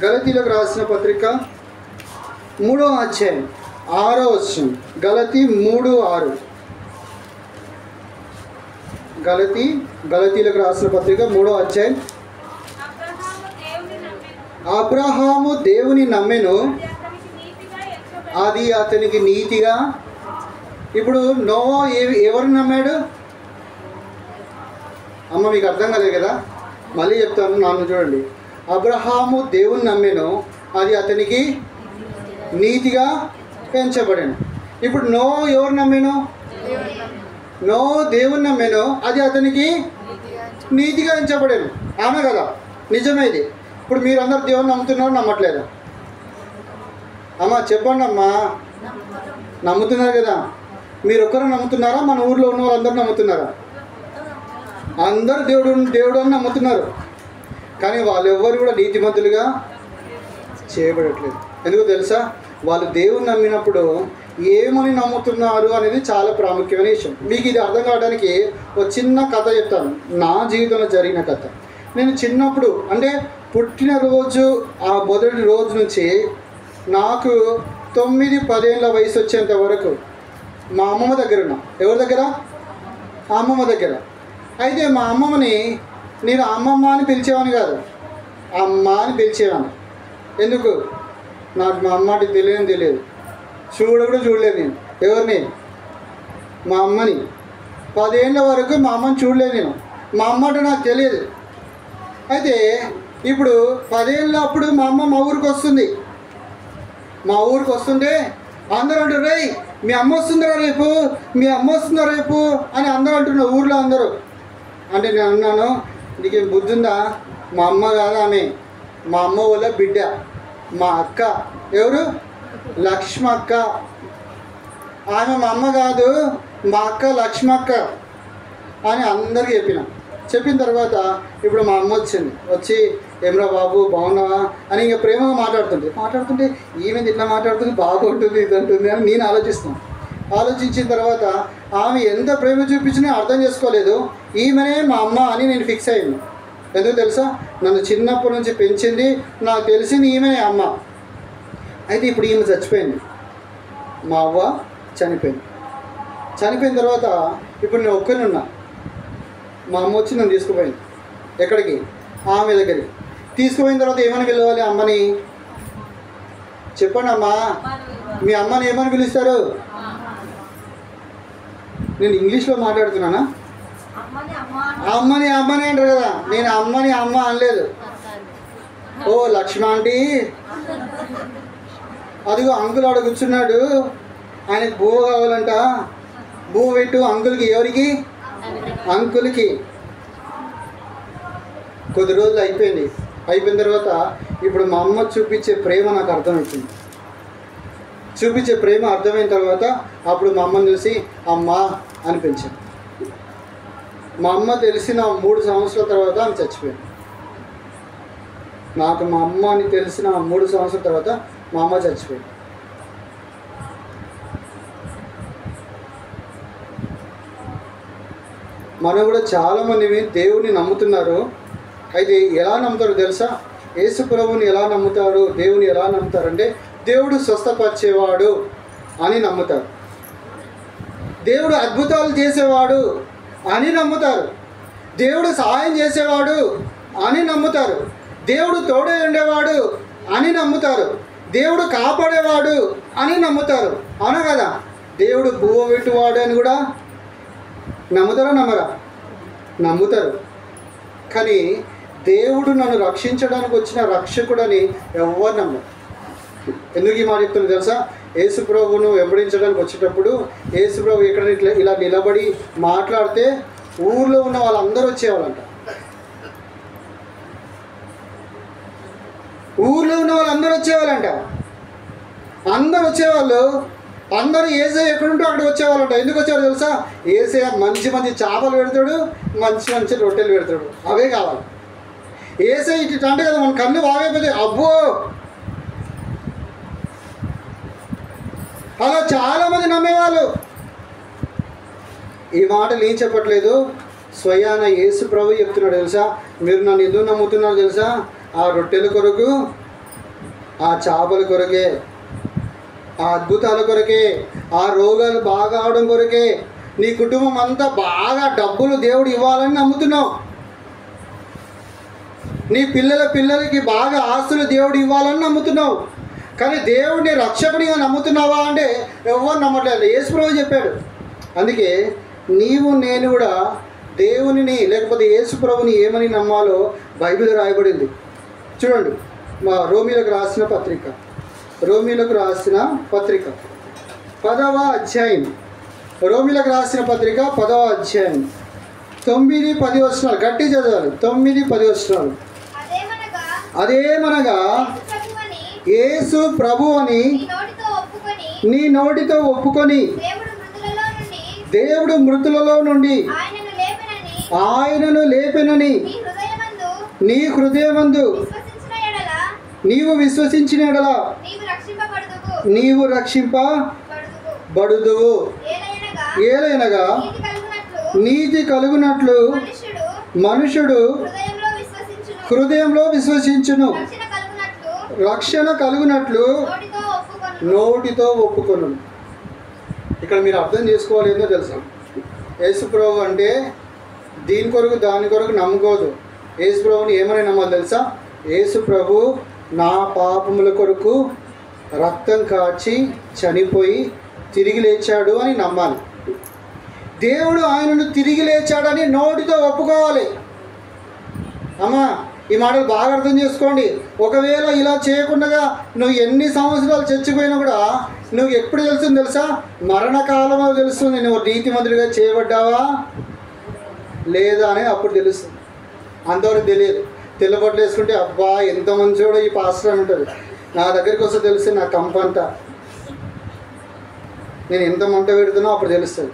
గలతీలకు రాసిన పత్రిక 3వ అధ్యాయం 6వ వచనం. గలతీ 3:6. గలతీలకు రాసిన పత్రిక 3వ అధ్యాయం. అబ్రహాము దేవుని నమ్మెను, అది అతనికి నీతిగా. ఇప్పుడు నోవా ఎవరిని నమ్మాడు? అమ్మ మీకు అర్థం కాలేదు కదా, మళ్ళీ చెప్తాను, నన్ను చూడండి. అబ్రహాము దేవుని నమ్మెను, అది అతనికి నీతిగా ఎంచబడెను. ఇప్పుడు నోవా ఎవరు నమ్మెను? నోవా దేవుని నమ్మెను, అది అతనికి నీతిగా ఎంచబడెను. ఆమె కదా, నిజమేది. ఇప్పుడు మీరందరూ దేవుని నమ్ముతున్నారు, నమ్మట్లేదా? అమ్మ చెప్పండి అమ్మా. నమ్ముతున్నారు కదా. మీరు ఒక్కరు నమ్ముతున్నారా? మన ఊర్లో ఉన్న వాళ్ళందరూ నమ్ముతున్నారా? అందరూ దేవుడు అని నమ్ముతున్నారు, కానీ వాళ్ళు ఎవ్వరు కూడా నీతిమంతులుగా చేయబడట్లేదు. ఎందుకు తెలుసా? వాళ్ళు దేవుని నమ్మినప్పుడు ఏమని నమ్ముతున్నారు అనేది చాలా ప్రాముఖ్యమైన విషయం. మీకు ఇది అర్థం కావడానికి ఒక చిన్న కథ చెప్తాను, నా జీవితంలో జరిగిన కథ. నేను చిన్నప్పుడు అంటే పుట్టినరోజు ఆ మొదటి రోజు నుంచి నాకు 9-10 ఏళ్ళ వయసు వచ్చేంత వరకు మా అమ్మమ్మ దగ్గర ఉన్నా. ఎవరి దగ్గర? అమ్మమ్మ దగ్గర. అయితే మా అమ్మమ్మని నేను అమ్మమ్మ అని పిలిచేవాని కాదు, అమ్మ అని పిలిచేవాను. ఎందుకు? నాకు మా అమ్మకి తెలియదు, కూడా చూడలేదు నేను. ఎవరిని? మా అమ్మని. 10 ఏళ్ళ వరకు మా అమ్మని చూడలేదు నేను. మా అమ్మ అంటే నాకు తెలియదు. అయితే ఇప్పుడు 10 ఏళ్ళప్పుడు మా అమ్మ మా ఊరికి వస్తుంది. మా ఊరికి వస్తుంటే అందరూ అంటారు, రేయ్ మీ అమ్మ వస్తుందా రేపు, మీ అమ్మ వస్తుందా రేపు అని అందరూ అంటున్నారు ఊర్లో అందరూ. అంటే నేను అన్నాను, నీకేం బుద్ధి ఉందా? మా అమ్మ కాదు ఆమె, మా అమ్మ వాళ్ళ బిడ్డ, మా అక్క. ఎవరు? లక్ష్మక్క. ఆమె మా అమ్మ కాదు, మా అక్క లక్ష్మక్క అని అందరికీ చెప్పిన తర్వాత ఇప్పుడు మా అమ్మ వచ్చి ఏమ్రా బాబు బాగున్నావా అని ఇంకా ప్రేమగా మాట్లాడుతుంటే ఈమె ఇట్లా మాట్లాడుతుంది, బాగుంటుంది ఇది అంటుంది అని నేను ఆలోచించిన తర్వాత ఆమె ఎంత ప్రేమ చూపించినా అర్థం చేసుకోలేదు. ఈమెనే మా అమ్మ అని నేను ఫిక్స్ అయ్యాను. ఎందుకు తెలుసా? నన్ను చిన్నప్పటి నుంచి పెంచింది, నాకు తెలిసింది ఈమెనే అమ్మ. అయితే ఇప్పుడు ఈమె చచ్చిపోయింది, మా అవ్వ చనిపోయిన తర్వాత ఇప్పుడు నేను ఒక్కరిని ఉన్నా. మా అమ్మ వచ్చి నన్ను తీసుకుపోయింది. ఎక్కడికి? ఆమె దగ్గరికి తీసుకుపోయిన తర్వాత ఏమని పిలవాలి అమ్మని? చెప్పండి అమ్మా, మీ అమ్మని ఏమని పిలుస్తారు? నేను ఇంగ్లీష్లో మాట్లాడుతున్నానా? అమ్మని అంటారు కదా. నేను అమ్మని అమ్మ అనలేదు. ఓ లక్ష్మ ఆంటీ, అదిగో అంకుల్ ఆడ కూర్చున్నాడు, ఆయనకు బువ్వ కావాలంట, బువ్వ పెట్టు అంకుల్కి. ఎవరికి? అంకుల్కి. కొద్ది రోజులు అయిపోయిన తర్వాత ఇప్పుడు మా అమ్మ చూపించే ప్రేమ నాకు అర్థమవుతుంది. చూపించే ప్రేమ అర్థమైన తర్వాత అప్పుడు మా అమ్మని చూసి అమ్మ అని పెంచాను. మా అమ్మ తెలిసిన 3 సంవత్సరాల తర్వాత ఆమె చచ్చిపోయింది. నాకు మా అమ్మ అని తెలిసిన 3 సంవత్సరాల తర్వాత మా అమ్మ చచ్చిపోయింది. మనం కూడా చాలామంది దేవుని నమ్ముతున్నారు. అయితే ఎలా నమ్ముతారు తెలుసా? యేసు ప్రభువుని ఎలా నమ్ముతారు, దేవుని ఎలా నమ్ముతారంటే దేవుడు స్వస్థపరిచేవాడు అని నమ్ముతారు, దేవుడు అద్భుతాలు చేసేవాడు అని నమ్ముతారు, దేవుడు సహాయం చేసేవాడు అని నమ్ముతారు, దేవుడు తోడే ఉండేవాడు అని నమ్ముతారు, దేవుడు కాపాడేవాడు అని నమ్ముతారు. అవునా కదా? దేవుడు బువ్వ పెట్టువాడు అని కూడా నమ్ముతారా నమ్మరా? నమ్ముతారు. కానీ దేవుడు నన్ను రక్షించడానికి వచ్చిన రక్షకుడని ఎవరు నమ్మరు. ఎందుకు ఈ మాట చెప్తున్నా తెలుసా? యేసుప్రభును వెంబడించడానికి వచ్చేటప్పుడు యేసుప్రభు ఎక్కడ ఇలా నిలబడి మాట్లాడితే ఊర్లో ఉన్న వాళ్ళందరూ వచ్చేవాళ్ళంట. ఊర్లో ఉన్న వాళ్ళందరూ వచ్చేవాళ్ళంట. అందరూ వచ్చేవాళ్ళు. అందరూ ఏసయ్య ఎక్కడుంటో అక్కడ వచ్చేవాళ్ళంట. ఎందుకు వచ్చేవారు తెలుసా? ఏసయ్య మంచి మంచి చేపలు పెడతాడు, మంచి మంచి రొట్టెలు పెడతాడు, అవే కావాలి. ఏసయ్య ఇటు అంటే కదా మన కళ్ళు బాగైపోతాయి. అబ్బో, అలా చాలామంది నమ్మేవాళ్ళు. ఈ మాటలు ఏం చెప్పట్లేదు, స్వయాన యేసు ప్రభు చెప్తున్నాడు తెలుసా? మీరు నన్ను ఎందుకు నమ్ముతున్నారు తెలుసా? ఆ రొట్టెల కొరకు, ఆ చేపల కొరకే, ఆ అద్భుతాల కొరకే, ఆ రోగాలు బాగా అవడం కొరకే, నీ కుటుంబం అంతా బాగా డబ్బులు దేవుడు ఇవ్వాలని నమ్ముతున్నావు. నీ పిల్లలకి బాగా ఆస్తులు దేవుడు ఇవ్వాలని నమ్ముతున్నావు. కానీ దేవుడిని రక్షకునిగా నమ్ముతున్నావా అంటే ఎవరు నమ్మట్లేదు. యేసు ప్రభు చెప్పాడు. అందుకే నీవు నేను కూడా దేవునిని లేకపోతే యేసు ప్రభుని ఏమని నమ్మాలో బైబిల్ రాయబడింది. చూడండి, మా రోమీలకు రాసిన పత్రిక 10వ అధ్యాయం. రోమీలకు రాసిన పత్రిక 10వ అధ్యాయం 9-10 వచనాలు గట్టి చదవాలి. 9-10 వచనాలు. అదేమనగా యేసు ప్రభు అని నీ నోటితో ఒప్పుకొని దేవుడు మృతులలో నుండి ఆయనను లేపెనని నీ హృదయమందు నీవు విశ్వసించిన ఎడల నీవు రక్షింపబడుదువు. ఏలైనగా నీతి కలుగునట్లు మనుషుడు హృదయంలో విశ్వసించును, రక్షణ కలుగునట్లు నోటితో ఒప్పుకొను. ఇక్కడ మీరు అర్థం చేసుకోవాలి. ఏందో తెలుసా? యేసు ప్రభు అంటే దీని కొరకు దాని కొరకు నమ్ముకోదు. యేసు ప్రభుని ఏమని నమ్మాలి తెలుసా? యేసు ప్రభు నా పాపముల కొరకు రక్తం కాచి చనిపోయి తిరిగి లేచాడు అని నమ్మాలి. దేవుడు ఆయనను తిరిగి లేచాడని నోటితో ఒప్పుకోవాలి. అమ్మా, ఈ మాటలు బాగా అర్థం చేసుకోండి. ఒకవేళ ఇలా చేయకుండా నువ్వు ఎన్ని సంవత్సరాలు చచ్చిపోయినా కూడా నువ్వు ఎప్పుడు తెలుస్తుంది తెలుసా? మరణకాలంలో తెలుస్తుంది నువ్వు నీతిమంతుడిగా చేయబడ్డావా లేదా అని అప్పుడు తెలుస్తుంది. అంతవరకు తెలియదు. తెల్లబొట్లు వేసుకుంటే అబ్బా ఎంత మంచోడో ఈ పాస్టర్ అని ఉంటుంది. నా దగ్గరికి వస్తే తెలిస్తే నా కంపంతా నేను ఎంత మంట పెడుతున్నా అప్పుడు తెలుస్తుంది.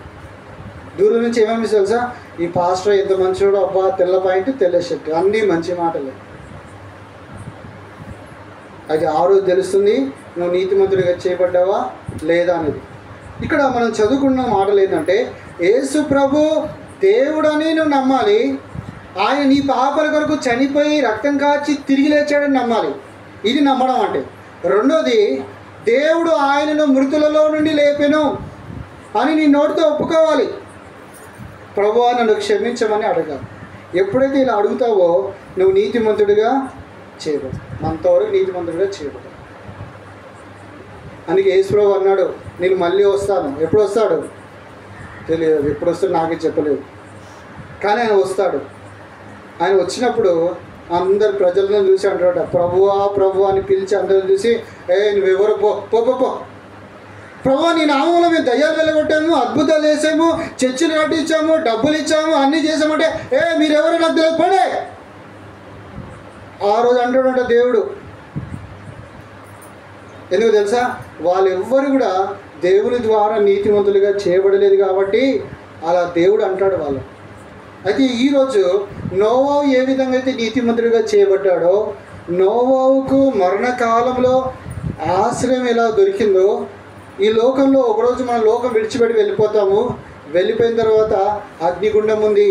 దూరం నుంచి ఏమేమి తెలుసా? ఈ పాస్టర్ ఎంత మంచోడో, అబ్బా తెల్ల పాయింట్ తెల్ల షర్ట్, అన్నీ మంచి మాటలే. అది ఆ రోజు తెలుస్తుంది నువ్వు నీతిమంతుడిగా చేయబడ్డావా లేదా అనేది. ఇక్కడ మనం చదువుకున్న మాటలు ఏంటంటే యేసు ప్రభు దేవుడని నువ్వు నమ్మాలి. ఆయన నీ పాపల కొరకు చనిపోయి రక్తం కాచి తిరిగి లేచాడని నమ్మాలి. ఇది నమ్మడం అంటే. రెండోది, దేవుడు ఆయనను మృతులలో నుండి లేపెను అని నీ నోటితో ఒప్పుకోవాలి. ప్రభువా నన్ను క్షమించమని అడగాలి. ఎప్పుడైతే ఇలా అడుగుతావో నువ్వు నీతిమంతుడిగా చేయబడు. అంతవరకు నీతిమంతుడిగా చేయబడు. అందుకే యేసు ప్రభు అన్నాడు, నేను మళ్ళీ వస్తాను. ఎప్పుడు వస్తాడు తెలియదు, ఎప్పుడు వస్తాడు నాకే చెప్పలేదు. కానీ ఆయన వస్తాడు. ఆయన వచ్చినప్పుడు అందరు ప్రజలను చూసి అంటాడు, ప్రభువా ప్రభువా అని పిలిచి అందరూ చూసి, నువ్వెవరు పో పో పో పో ప్రభు నీ నామంలో మేము దయ్యాలు వెళ్ళగొట్టాము, అద్భుతాలు చేసాము, చర్చిలు కట్టించాము, డబ్బులు ఇచ్చాము, అన్నీ చేసామంటే మీరెవరు నాకు తెలియదు పడే. ఆ రోజు అంటాడంట దేవుడు. ఎందుకు తెలుసా? వాళ్ళెవ్వరు కూడా దేవుని ద్వారా నీతిమంతులుగా చేయబడలేదు కాబట్టి అలా దేవుడు అంటాడు వాళ్ళు. అయితే ఈరోజు నోవాహు ఏ విధంగా అయితే నీతిమంతుడిగా చేయబడ్డాడో, నోవాహుకు మరణకాలంలో ఆశ్రయం ఎలా దొరికిందో, ఈ లోకంలో ఒకరోజు మన లోకం విడిచిపెట్టి వెళ్ళిపోతాము. వెళ్ళిపోయిన తర్వాత అగ్నిగుండం ఉంది,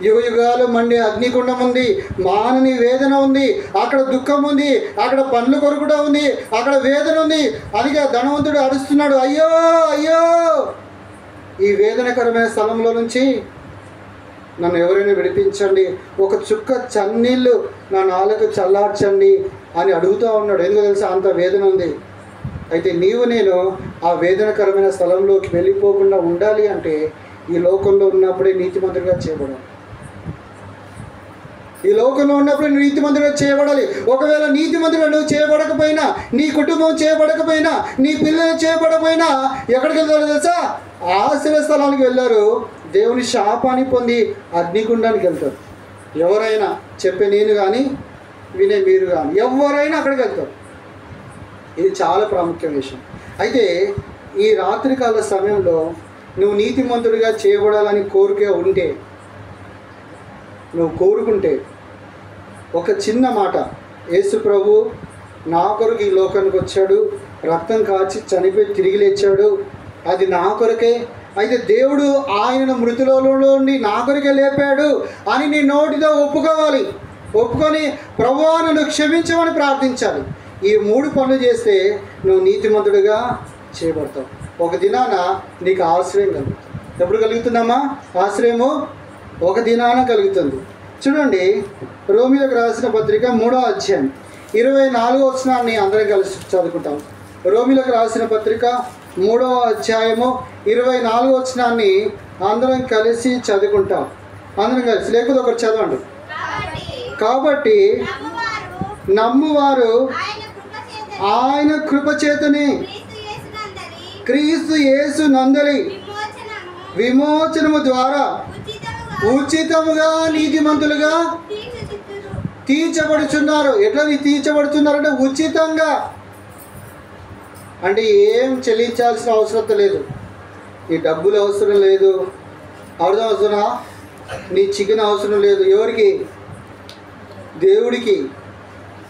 యుగ యుగాలు మండే అగ్నిగుండం ఉంది, మానని వేదన ఉంది, అక్కడ దుఃఖం ఉంది, అక్కడ పండ్లు కొరుకుట ఉంది, అక్కడ వేదన ఉంది. అందుకే ధనవంతుడు అరుస్తున్నాడు, అయ్యో అయ్యో ఈ వేదనకరమైన స్థలంలో నుంచి నన్ను ఎవరైనా విడిపించండి, ఒక చుక్క చన్నీళ్ళు నా నాలుక చల్లార్చండి అని అడుగుతూ ఉన్నాడు. ఎందుకు తెలుసా? అంత వేదన ఉంది. అయితే నీవు నేను ఆ వేదనకరమైన స్థలంలోకి వెళ్ళిపోకుండా ఉండాలి అంటే ఈ లోకంలో ఉన్నప్పుడే నీతిమంతుడిగా చేయబడాలి. ఈ లోకంలో ఉన్నప్పుడు నీతిమంతుడిగా చేయబడాలి. ఒకవేళ నీతిమంతుడిగా నువ్వు చేయబడకపోయినా, నీ కుటుంబం చేయబడకపోయినా, నీ పిల్లలు చేయబడకపోయినా ఎక్కడికి వెళ్తారో తెలుసా? ఆశ్రయ స్థలానికి వెళ్ళారు. దేవుని శాపాన్ని పొంది అగ్నిగుండానికి వెళ్తారు. ఎవరైనా చెప్పే నేను కానీ వినే మీరు కానీ ఎవరైనా అక్కడికి వెళ్తారు. ఇది చాలా ప్రాముఖ్యమైన విషయం. అయితే ఈ రాత్రికాల సమయంలో నువ్వు నీతిమంతుడిగా చేయబడాలని కోరిక ఉంటే, నువ్వు కోరుకుంటే ఒక చిన్న మాట, యేసు ప్రభు నా కొరకు ఈ లోకానికి వచ్చాడు, రక్తం కాచి చనిపోయి తిరిగి లేచాడు, అది నా కొరకే. అయితే దేవుడు ఆయన మృతులలో నుండి నా కొరకే లేపాడు అని నీ నోటితో ఒప్పుకోవాలి. ఒప్పుకొని ప్రభువా నన్ను క్షమించమని ప్రార్థించాలి. ఈ 3 పనులు చేస్తే నువ్వు నీతిమంతుడిగా చేయబడతావు. ఒక దినాన నీకు ఆశ్రయం కలుగుతుంది. ఎప్పుడు కలుగుతుందమ్మా ఆశ్రయము? ఒక దినాన కలుగుతుంది. చూడండి, రోమీయులకు రాసిన పత్రిక 3వ అధ్యాయం 24వ వచనాన్ని అందరం కలిసి చదువుకుంటాం. రోమీయులకు రాసిన పత్రిక 3వ అధ్యాయము 24వ వచనాన్ని అందరం కలిసి చదువుకుంటాం. అందరం కలిసి, లేకపోతే ఒకటి చదవండి. కాబట్టి నమ్మువారు ఆయన కృపచేతనే క్రీస్తు యేసు నందలి విమోచనము ద్వారా ఉచితముగా నీతిమంతులుగా తీర్చబడుచున్నారు. ఎట్లా తీర్చబడుతున్నారంటే ఉచితంగా. అంటే ఏం చెల్లించాల్సిన అవసరం లేదు. నీ డబ్బులు అవసరం లేదు, అర్థం అవసరం, నీ చికెన్ అవసరం లేదు. ఎవరికి? దేవుడికి.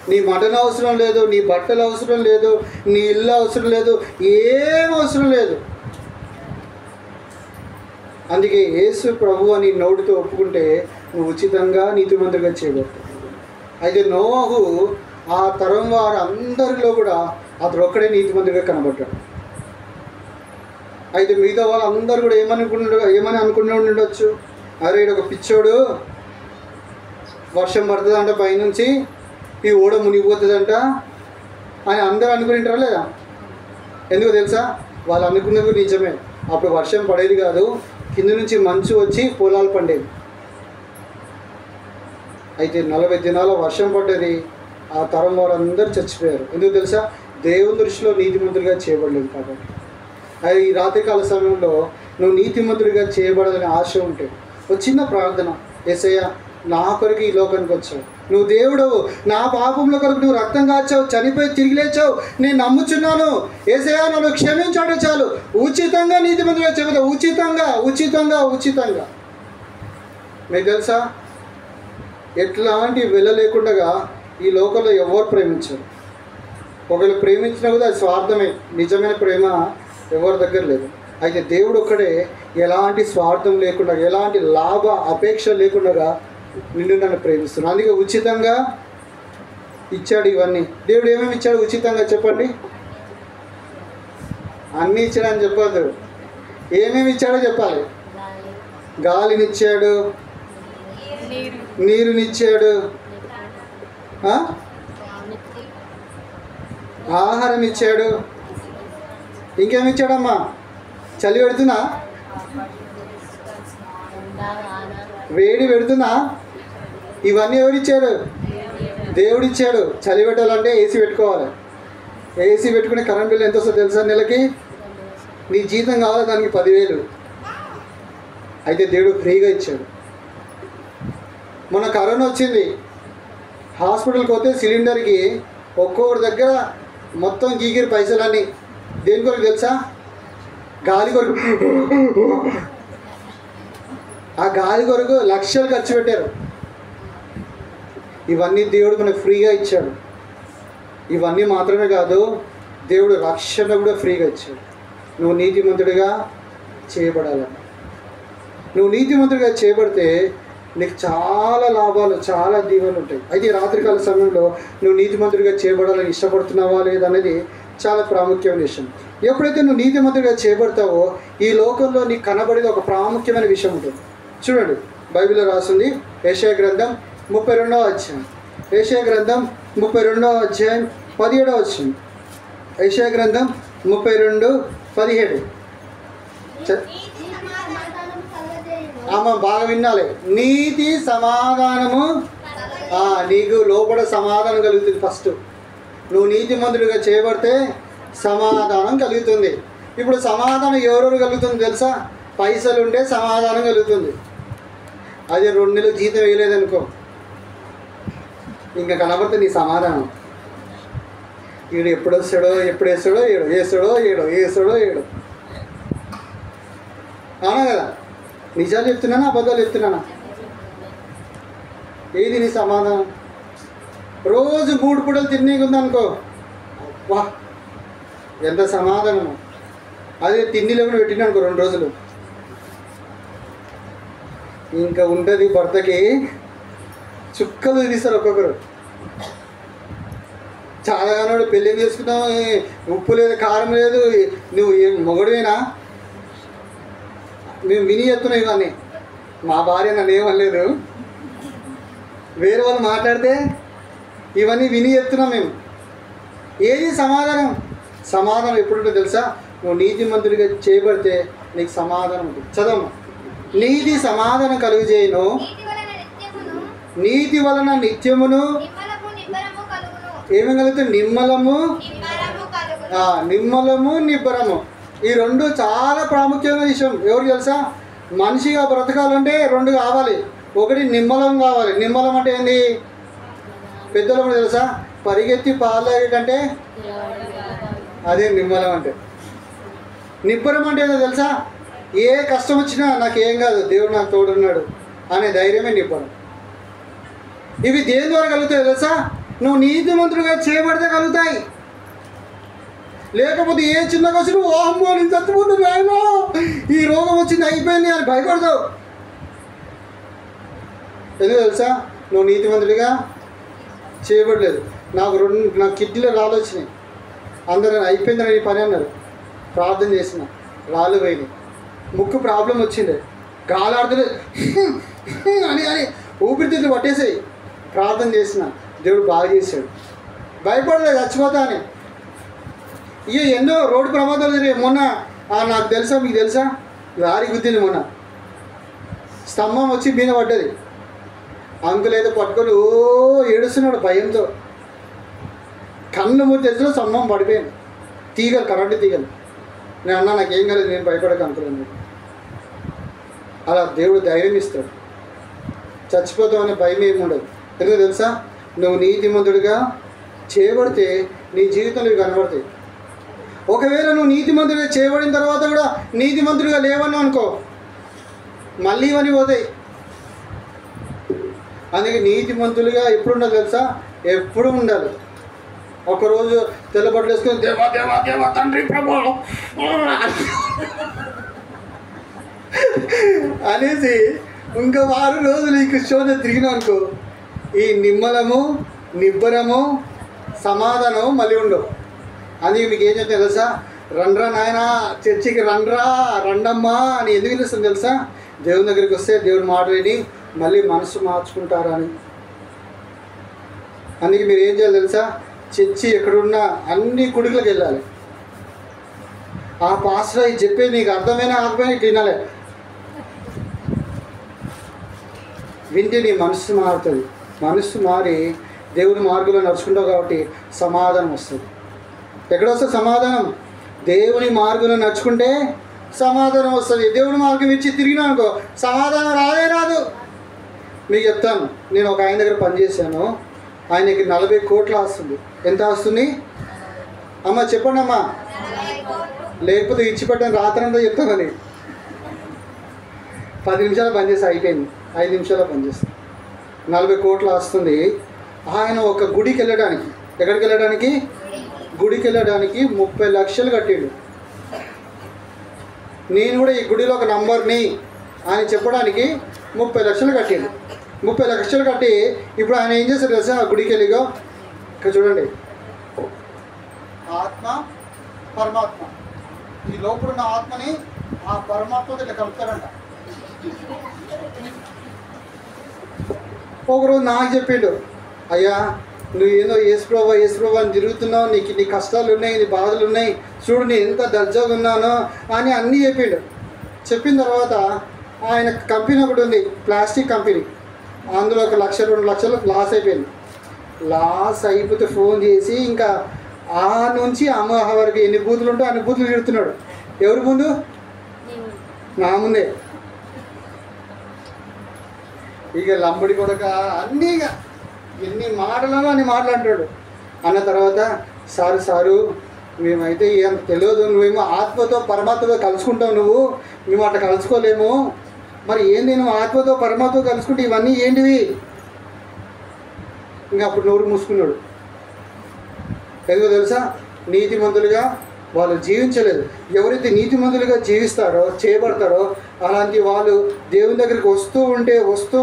నీ మటన్ అవసరం లేదు, నీ బట్టలు అవసరం లేదు, నీ ఇల్లు అవసరం లేదు, ఏం అవసరం లేదు. అందుకే యేసు ప్రభు అని నోటితో ఒప్పుకుంటే నువ్వు ఉచితంగా నీతిమంతుడిగా చేయబడతావు. అయితే నోవహు ఆ తరం వారు అందరిలో కూడా అతడు ఒక్కడే నీతిమంతుడిగా కనబడ్డాడు. అయితే మిగతా వాళ్ళందరూ కూడా ఏమని అనుకుని ఉండొచ్చు, అరే ఈడు ఒక పిచ్చోడు, వర్షం పడుతుందంట పైనుంచి, ఈ ఓడ మునిగిపోతుందంట అని అందరూ అనుకుంటారా లేదా? ఎందుకు తెలుసా? వాళ్ళు అనుకున్నది నిజమే. అప్పుడు వర్షం పడేది కాదు, కింద నుంచి మంచు వచ్చి పొలాలు పండేవి. అయితే 40 దినాల వర్షం పడ్డది. ఆ తరం వారందరూ చచ్చిపోయారు. ఎందుకు తెలుసా? దేవుని దృష్టిలో నీతిమంతుడిగా చేయబడలేదు కాబట్టి. అది ఈ రాత్రికాల సమయంలో నువ్వు నీతిమంతుడిగా చేయబడాలని ఆశ ఉంటే ఒక చిన్న ప్రార్థన, యేసయ్య నా కొరకు ఈ లోకానికి వచ్చావు, నువ్వు దేవుడవు, నా పాపంలో కొరకు నువ్వు రక్తం కాచావు, చనిపోయి తిరిగి లేచావు, నేను నమ్ముచున్నాను, యేసయ్య నన్ను క్షమించాడు చాలు, ఉచితంగా నీతిమంతుడిగా చేయబడతావు. ఉచితంగా ఉచితంగా ఉచితంగా. మీకు తెలుసా, ఎట్లాంటి వెళ్ళ లేకుండా ఈ లోకంలో ఎవరు ప్రేమించరు. ఒకవేళ ప్రేమించినా కూడా అది స్వార్థమే. నిజమైన ప్రేమ ఎవరి దగ్గర లేదు. అయితే దేవుడు ఒక్కడే ఎలాంటి స్వార్థం లేకుండా, ఎలాంటి లాభ అపేక్ష లేకుండా నిన్ను నన్ను ప్రేమిస్తున్నాడు. అందుకే ఉచితంగా ఇచ్చాడు ఇవన్నీ. దేవుడు ఏమేమి ఇచ్చాడు ఉచితంగా చెప్పండి? అన్నీ ఇచ్చాడని చెప్పద్దు, ఏమేమి ఇచ్చాడో చెప్పాలి. గాలినిచ్చాడు, నీరునిచ్చాడు, ఆహారం ఇచ్చాడు, ఇంకేమి ఇచ్చాడమ్మా? చలి పెడుతున్నా, వేడి పెడుతున్నా, ఇవన్నీ ఎవరిచ్చాడు? దేవుడిచ్చాడు. చలి పెట్టాలంటే ఏసీ పెట్టుకోవాలి. ఏసీ పెట్టుకునే కరెంట్ బిల్ ఎంత వస్తుందో తెలుసా నెలకి? నీ జీతం కావాలి దానికి 10,000. అయితే దేవుడు ఫ్రీగా ఇచ్చాడు. మొన్న కరోనా వచ్చింది, హాస్పిటల్కి పోతే సిలిండర్కి ఒక్కొక్కరి దగ్గర మొత్తం గీగిరి పైసలన్నీ. దేని కొరకు తెలుసా? గాలి కొరకు. ఆ గాలి కొరకు లక్షలు ఖర్చు పెట్టారు. ఇవన్నీ దేవుడు మనకు ఫ్రీగా ఇచ్చాడు. ఇవన్నీ మాత్రమే కాదు, దేవుడు రక్షణ కూడా ఫ్రీగా ఇచ్చాడు. నువ్వు నీతిమంతుడిగా చేయబడాలని. నువ్వు నీతిమంతుడిగా చేయబడితే నీకు చాలా లాభాలు, చాలా దీవెనలు ఉంటాయి. అయితే ఈ రాత్రికాల సమయంలో నువ్వు నీతిమంతుడిగా చేయబడాలని ఇష్టపడుతున్నావా లేదనేది చాలా ప్రాముఖ్యమైన విషయం. ఎప్పుడైతే నువ్వు నీతిమంతుడిగా చేయబడతావో ఈ లోకంలో నీకు కనబడేది ఒక ప్రాముఖ్యమైన విషయం ఉంటుంది. చూడండి, బైబిల్లో రాసింది యెషయా గ్రంథం 32వ అధ్యాయం. యెషయా గ్రంథం 32వ అధ్యాయం 17వ వచనం. యెషయా గ్రంథం 32:17. ఆమె బాగా వినాలి. నీతి సమాధానము, నీకు లోపల సమాధానం కలుగుతుంది. ఫస్ట్ నువ్వు నీతిమంతుడిగా చేయబడితే సమాధానం కలుగుతుంది. ఇప్పుడు సమాధానం ఎవరెవరు కలుగుతుంది తెలుసా? పైసలు ఉంటే సమాధానం కలుగుతుంది. అది 2 నెలలు జీతం వేయలేదనుకో, ఇంకా కనబడితే నీ సమాధానం. ఈడు ఎప్పుడు వస్తాడో, ఎప్పుడు వేస్తాడో, వేస్తాడో. అవునా కదా? నిజాలు చెప్తున్నానా, అబద్ధాలు చెప్తున్నానా? ఏది నీ సమాధానం? రోజు 3 పూటలు తినేకి ఉందనుకో, వా ఎంత సమాధానము. అదే తిండి లేకుండా పెట్టినానుకో 2 రోజులు, ఇంకా ఉంటుంది భర్తకి చుక్కలు తీస్తారు ఒక్కొక్కరు. చాలాగానోడు పెళ్ళి చేసుకున్నావు, ఉప్పు లేదు, కారం లేదు, నువ్వు మొగడువేనా? మేము విని చెప్తున్నాం ఇవన్నీ. మా భార్య నన్ను ఏమనలేదు, వేరే వాళ్ళు మాట్లాడితే ఇవన్నీ విని చెప్తున్నాం మేము. ఏది సమాధానం? సమాధానం ఎప్పుడుంటుందో తెలుసా? నువ్వు నీతిమంతుడిగా చేయబడితే నీకు సమాధానం ఉంటుంది. చదవమ్మా. నీతి సమాధానం కలుగజేయును, నీతి వలన నిత్యమును ఏమి కలుగుతుంది? నిమ్మలము నిబ్బరము. ఈ 2 చాలా ప్రాముఖ్యమైన విషయం. ఎవరికి తెలుసా? మనిషిగా బ్రతకాలంటే 2 కావాలి. ఒకటి నిమ్మలం కావాలి. నిమ్మలం అంటే ఏంది? పెద్దలు తెలుసా? పరిగెత్తి పాలు కంటే అదే నిమ్మలం అంటే. నిబ్బరం అంటే ఏదో తెలుసా? ఏ కష్టం వచ్చినా నాకేం కాదు, దేవుడు నాకు తోడున్నాడు అనే ధైర్యమే నిబ్బరం. ఇవి దేని ద్వారా కలుగుతాయి తెలుసా? నువ్వు నీతిమంతుడిగా చేయబడితే కలుగుతాయి. లేకపోతే ఏ చిన్న కష్టం, ఓహమ్మో నేను చచ్చిపోతున్నాను, ఈ రోగం వచ్చింది, అయిపోయింది అని భయపడతావు. ఎందుకు తెలుసా? నువ్వు నీతిమంతుడిగా చేయబడలేదు. నాకు కిడ్నీలో రాళ్ళు వచ్చినాయి. అందరూ అయిపోయిందని ఈ పని అన్నారు. ప్రార్థన చేసిన, రాళ్ళు పోయినాయి. ముక్కు ప్రాబ్లం వచ్చింది, గాలాడుతుంది అని ఊపిరితిత్తులు పట్టేసాయి. ప్రార్థన చేసిన, దేవుడు బాగా చేశాడు. భయపడలేదు చచ్చిపోతా అని. ఎన్నో రోడ్డు ప్రమాదాలు జరిగాయి. మొన్న నాకు తెలుసా, మీకు తెలుసా? లారీ గుద్దింది మొన్న. స్తంభం వచ్చి మీద పడ్డది. అంకుల్ ఏదో పట్టుకొని ఏడుస్తున్నాడు భయంతో. కళ్ళు మూడు తెచ్చిన స్తంభం పడిపోయాను. తీగలు, కరెంటు తీగలు. నేను అన్నా నాకేం కాలేదు, నేను భయపడక అంకుల్ అని. అలా దేవుడు ధైర్యం ఇస్తాడు. చచ్చిపోతామనే భయం ఏమి ఉండదు. ఎందుకు తెలుసా? నువ్వు నీతిమంతుడిగా చేయబడితే నీ జీవితంలో ఇవి కనబడతాయి. ఒకవేళ నువ్వు నీతిమంతుడిగా చేయబడిన తర్వాత కూడా నీతిమంతుడిగా లేవన్నావు అనుకో, మళ్ళీ ఇవన్నీ పోతాయి. అందుకే నీతిమంతులుగా ఎప్పుడు ఉండాలి తెలుసా? ఎప్పుడు ఉండాలి. ఒకరోజు తెల్లబట్టలు వేసుకొని దేవా దేవా దేవా తండ్రి ప్రభు అనేసి ఇంకా 6 రోజులు ఈ కృష్ణ తిరిగినావు అనుకో, ఈ నిమ్మలము నిబ్బరము సమాధానం మళ్ళీ ఉండవు. అందుకే మీకు ఏం చెప్తాను తెలుసా? రండ్రా నాయన చర్చికి రండమ్మా అని ఎందుకు పిలుస్తుంది తెలుసా? దేవుని దగ్గరికి వస్తే దేవుని మాట విని మళ్ళీ మనసు మార్చుకుంటారా అని. అందుకే మీరు ఏం చేయాలి తెలుసా? చర్చి ఎక్కడున్నా అన్ని కుడికలకు వెళ్ళాలి. ఆ పాస్టర్ ఇది చెప్పేది నీకు అర్థమైనా ఆకపోయినా వినాలి. వింటే నీ మనసు మారుతుంది. మనసు మారి దేవుని మార్గంలో నడుచుకుంటావు కాబట్టి సమాధానం వస్తుంది. ఎక్కడ వస్తుంది సమాధానం? దేవుని మార్గంలో నడుచుకుంటే సమాధానం వస్తుంది. దేవుని మార్గం ఇచ్చి తిరిగినా అనుకో సమాధానం రాదు. మీకు చెప్తాను, నేను ఒక ఆయన దగ్గర పనిచేశాను. ఆయనకి 40 కోట్లు వస్తుంది. ఎంత వస్తుంది అమ్మ? చెప్పండి అమ్మా, లేకపోతే ఇచ్చిపెట్టాను రాత్రంతా చెప్తామని. 10 నిమిషాలు పనిచేస్తే అయిపోయింది. 5 నిమిషాల్లో పనిచేస్తాను. 40 కోట్లు వస్తుంది. ఆయన ఒక గుడికి వెళ్ళడానికి, ఎక్కడికి వెళ్ళడానికి? గుడికి వెళ్ళడానికి 30 లక్షలు కట్టిండు. నేను కూడా ఈ గుడిలో ఒక నంబర్ని ఆయన చెప్పడానికి 30 లక్షలు కట్టిండు. 30 లక్షలు కట్టి ఇప్పుడు ఆయన ఏం చేస్తారు తెలుసా? ఆ గుడికి వెళ్ళిగో ఇక్కడ చూడండి, ఆత్మ పరమాత్మ, ఈ లోపల ఉన్న ఆత్మని ఆ పరమాత్మతో ఇట్లా కలుపుతారంట. ఒకరోజు నాకు చెప్పిండు, అయ్యా నువ్వు ఏదో యేసుప్రభు అని తిరుగుతున్నావు, నీ కష్టాలు ఉన్నాయి, నీ బాధలు ఉన్నాయి, చూడు నేను ఎంత దర్జాగా ఉన్నానో అని అన్నీ చెప్పిండు. చెప్పిన తర్వాత ఆయన కంపెనీ ఒకటి ఉంది, ప్లాస్టిక్ కంపెనీ. అందులో 1 లక్ష 2 లక్షలు లాస్ అయిపోయింది. లాస్ అయిపోతే ఫోన్ చేసి ఇంకా ఆ నుంచి అమ్మ వరకు ఎన్ని బూతులు ఉంటే అన్ని బూతులు తిడుతున్నాడు. ఎవరి ముందు? నా ముందే. ఇక లంబడి కొడక అన్నీ ఇక ఎన్ని మాటలను అన్ని మాట్లాంటాడు. అన్న తర్వాత సారు మేమైతే ఏం తెలియదు, నువ్వేమో ఆత్మతో పరమాత్మతో కలుసుకుంటావు, మేము అట్లా కలుసుకోలేము. మరి ఏంది నువ్వు ఆత్మతో పరమాత్మతో కలుసుకుంటే ఇవన్నీ ఏంటివి? ఇంకా అప్పుడు నోరు మూసుకున్నాడు. ఎందుకో తెలుసా? నీతిమంతులుగా వాళ్ళు జీవించలేదు. ఎవరైతే నీతిమంతులుగా చేయబడతారో అలాంటి వాళ్ళు దేవుని దగ్గరికి వస్తూ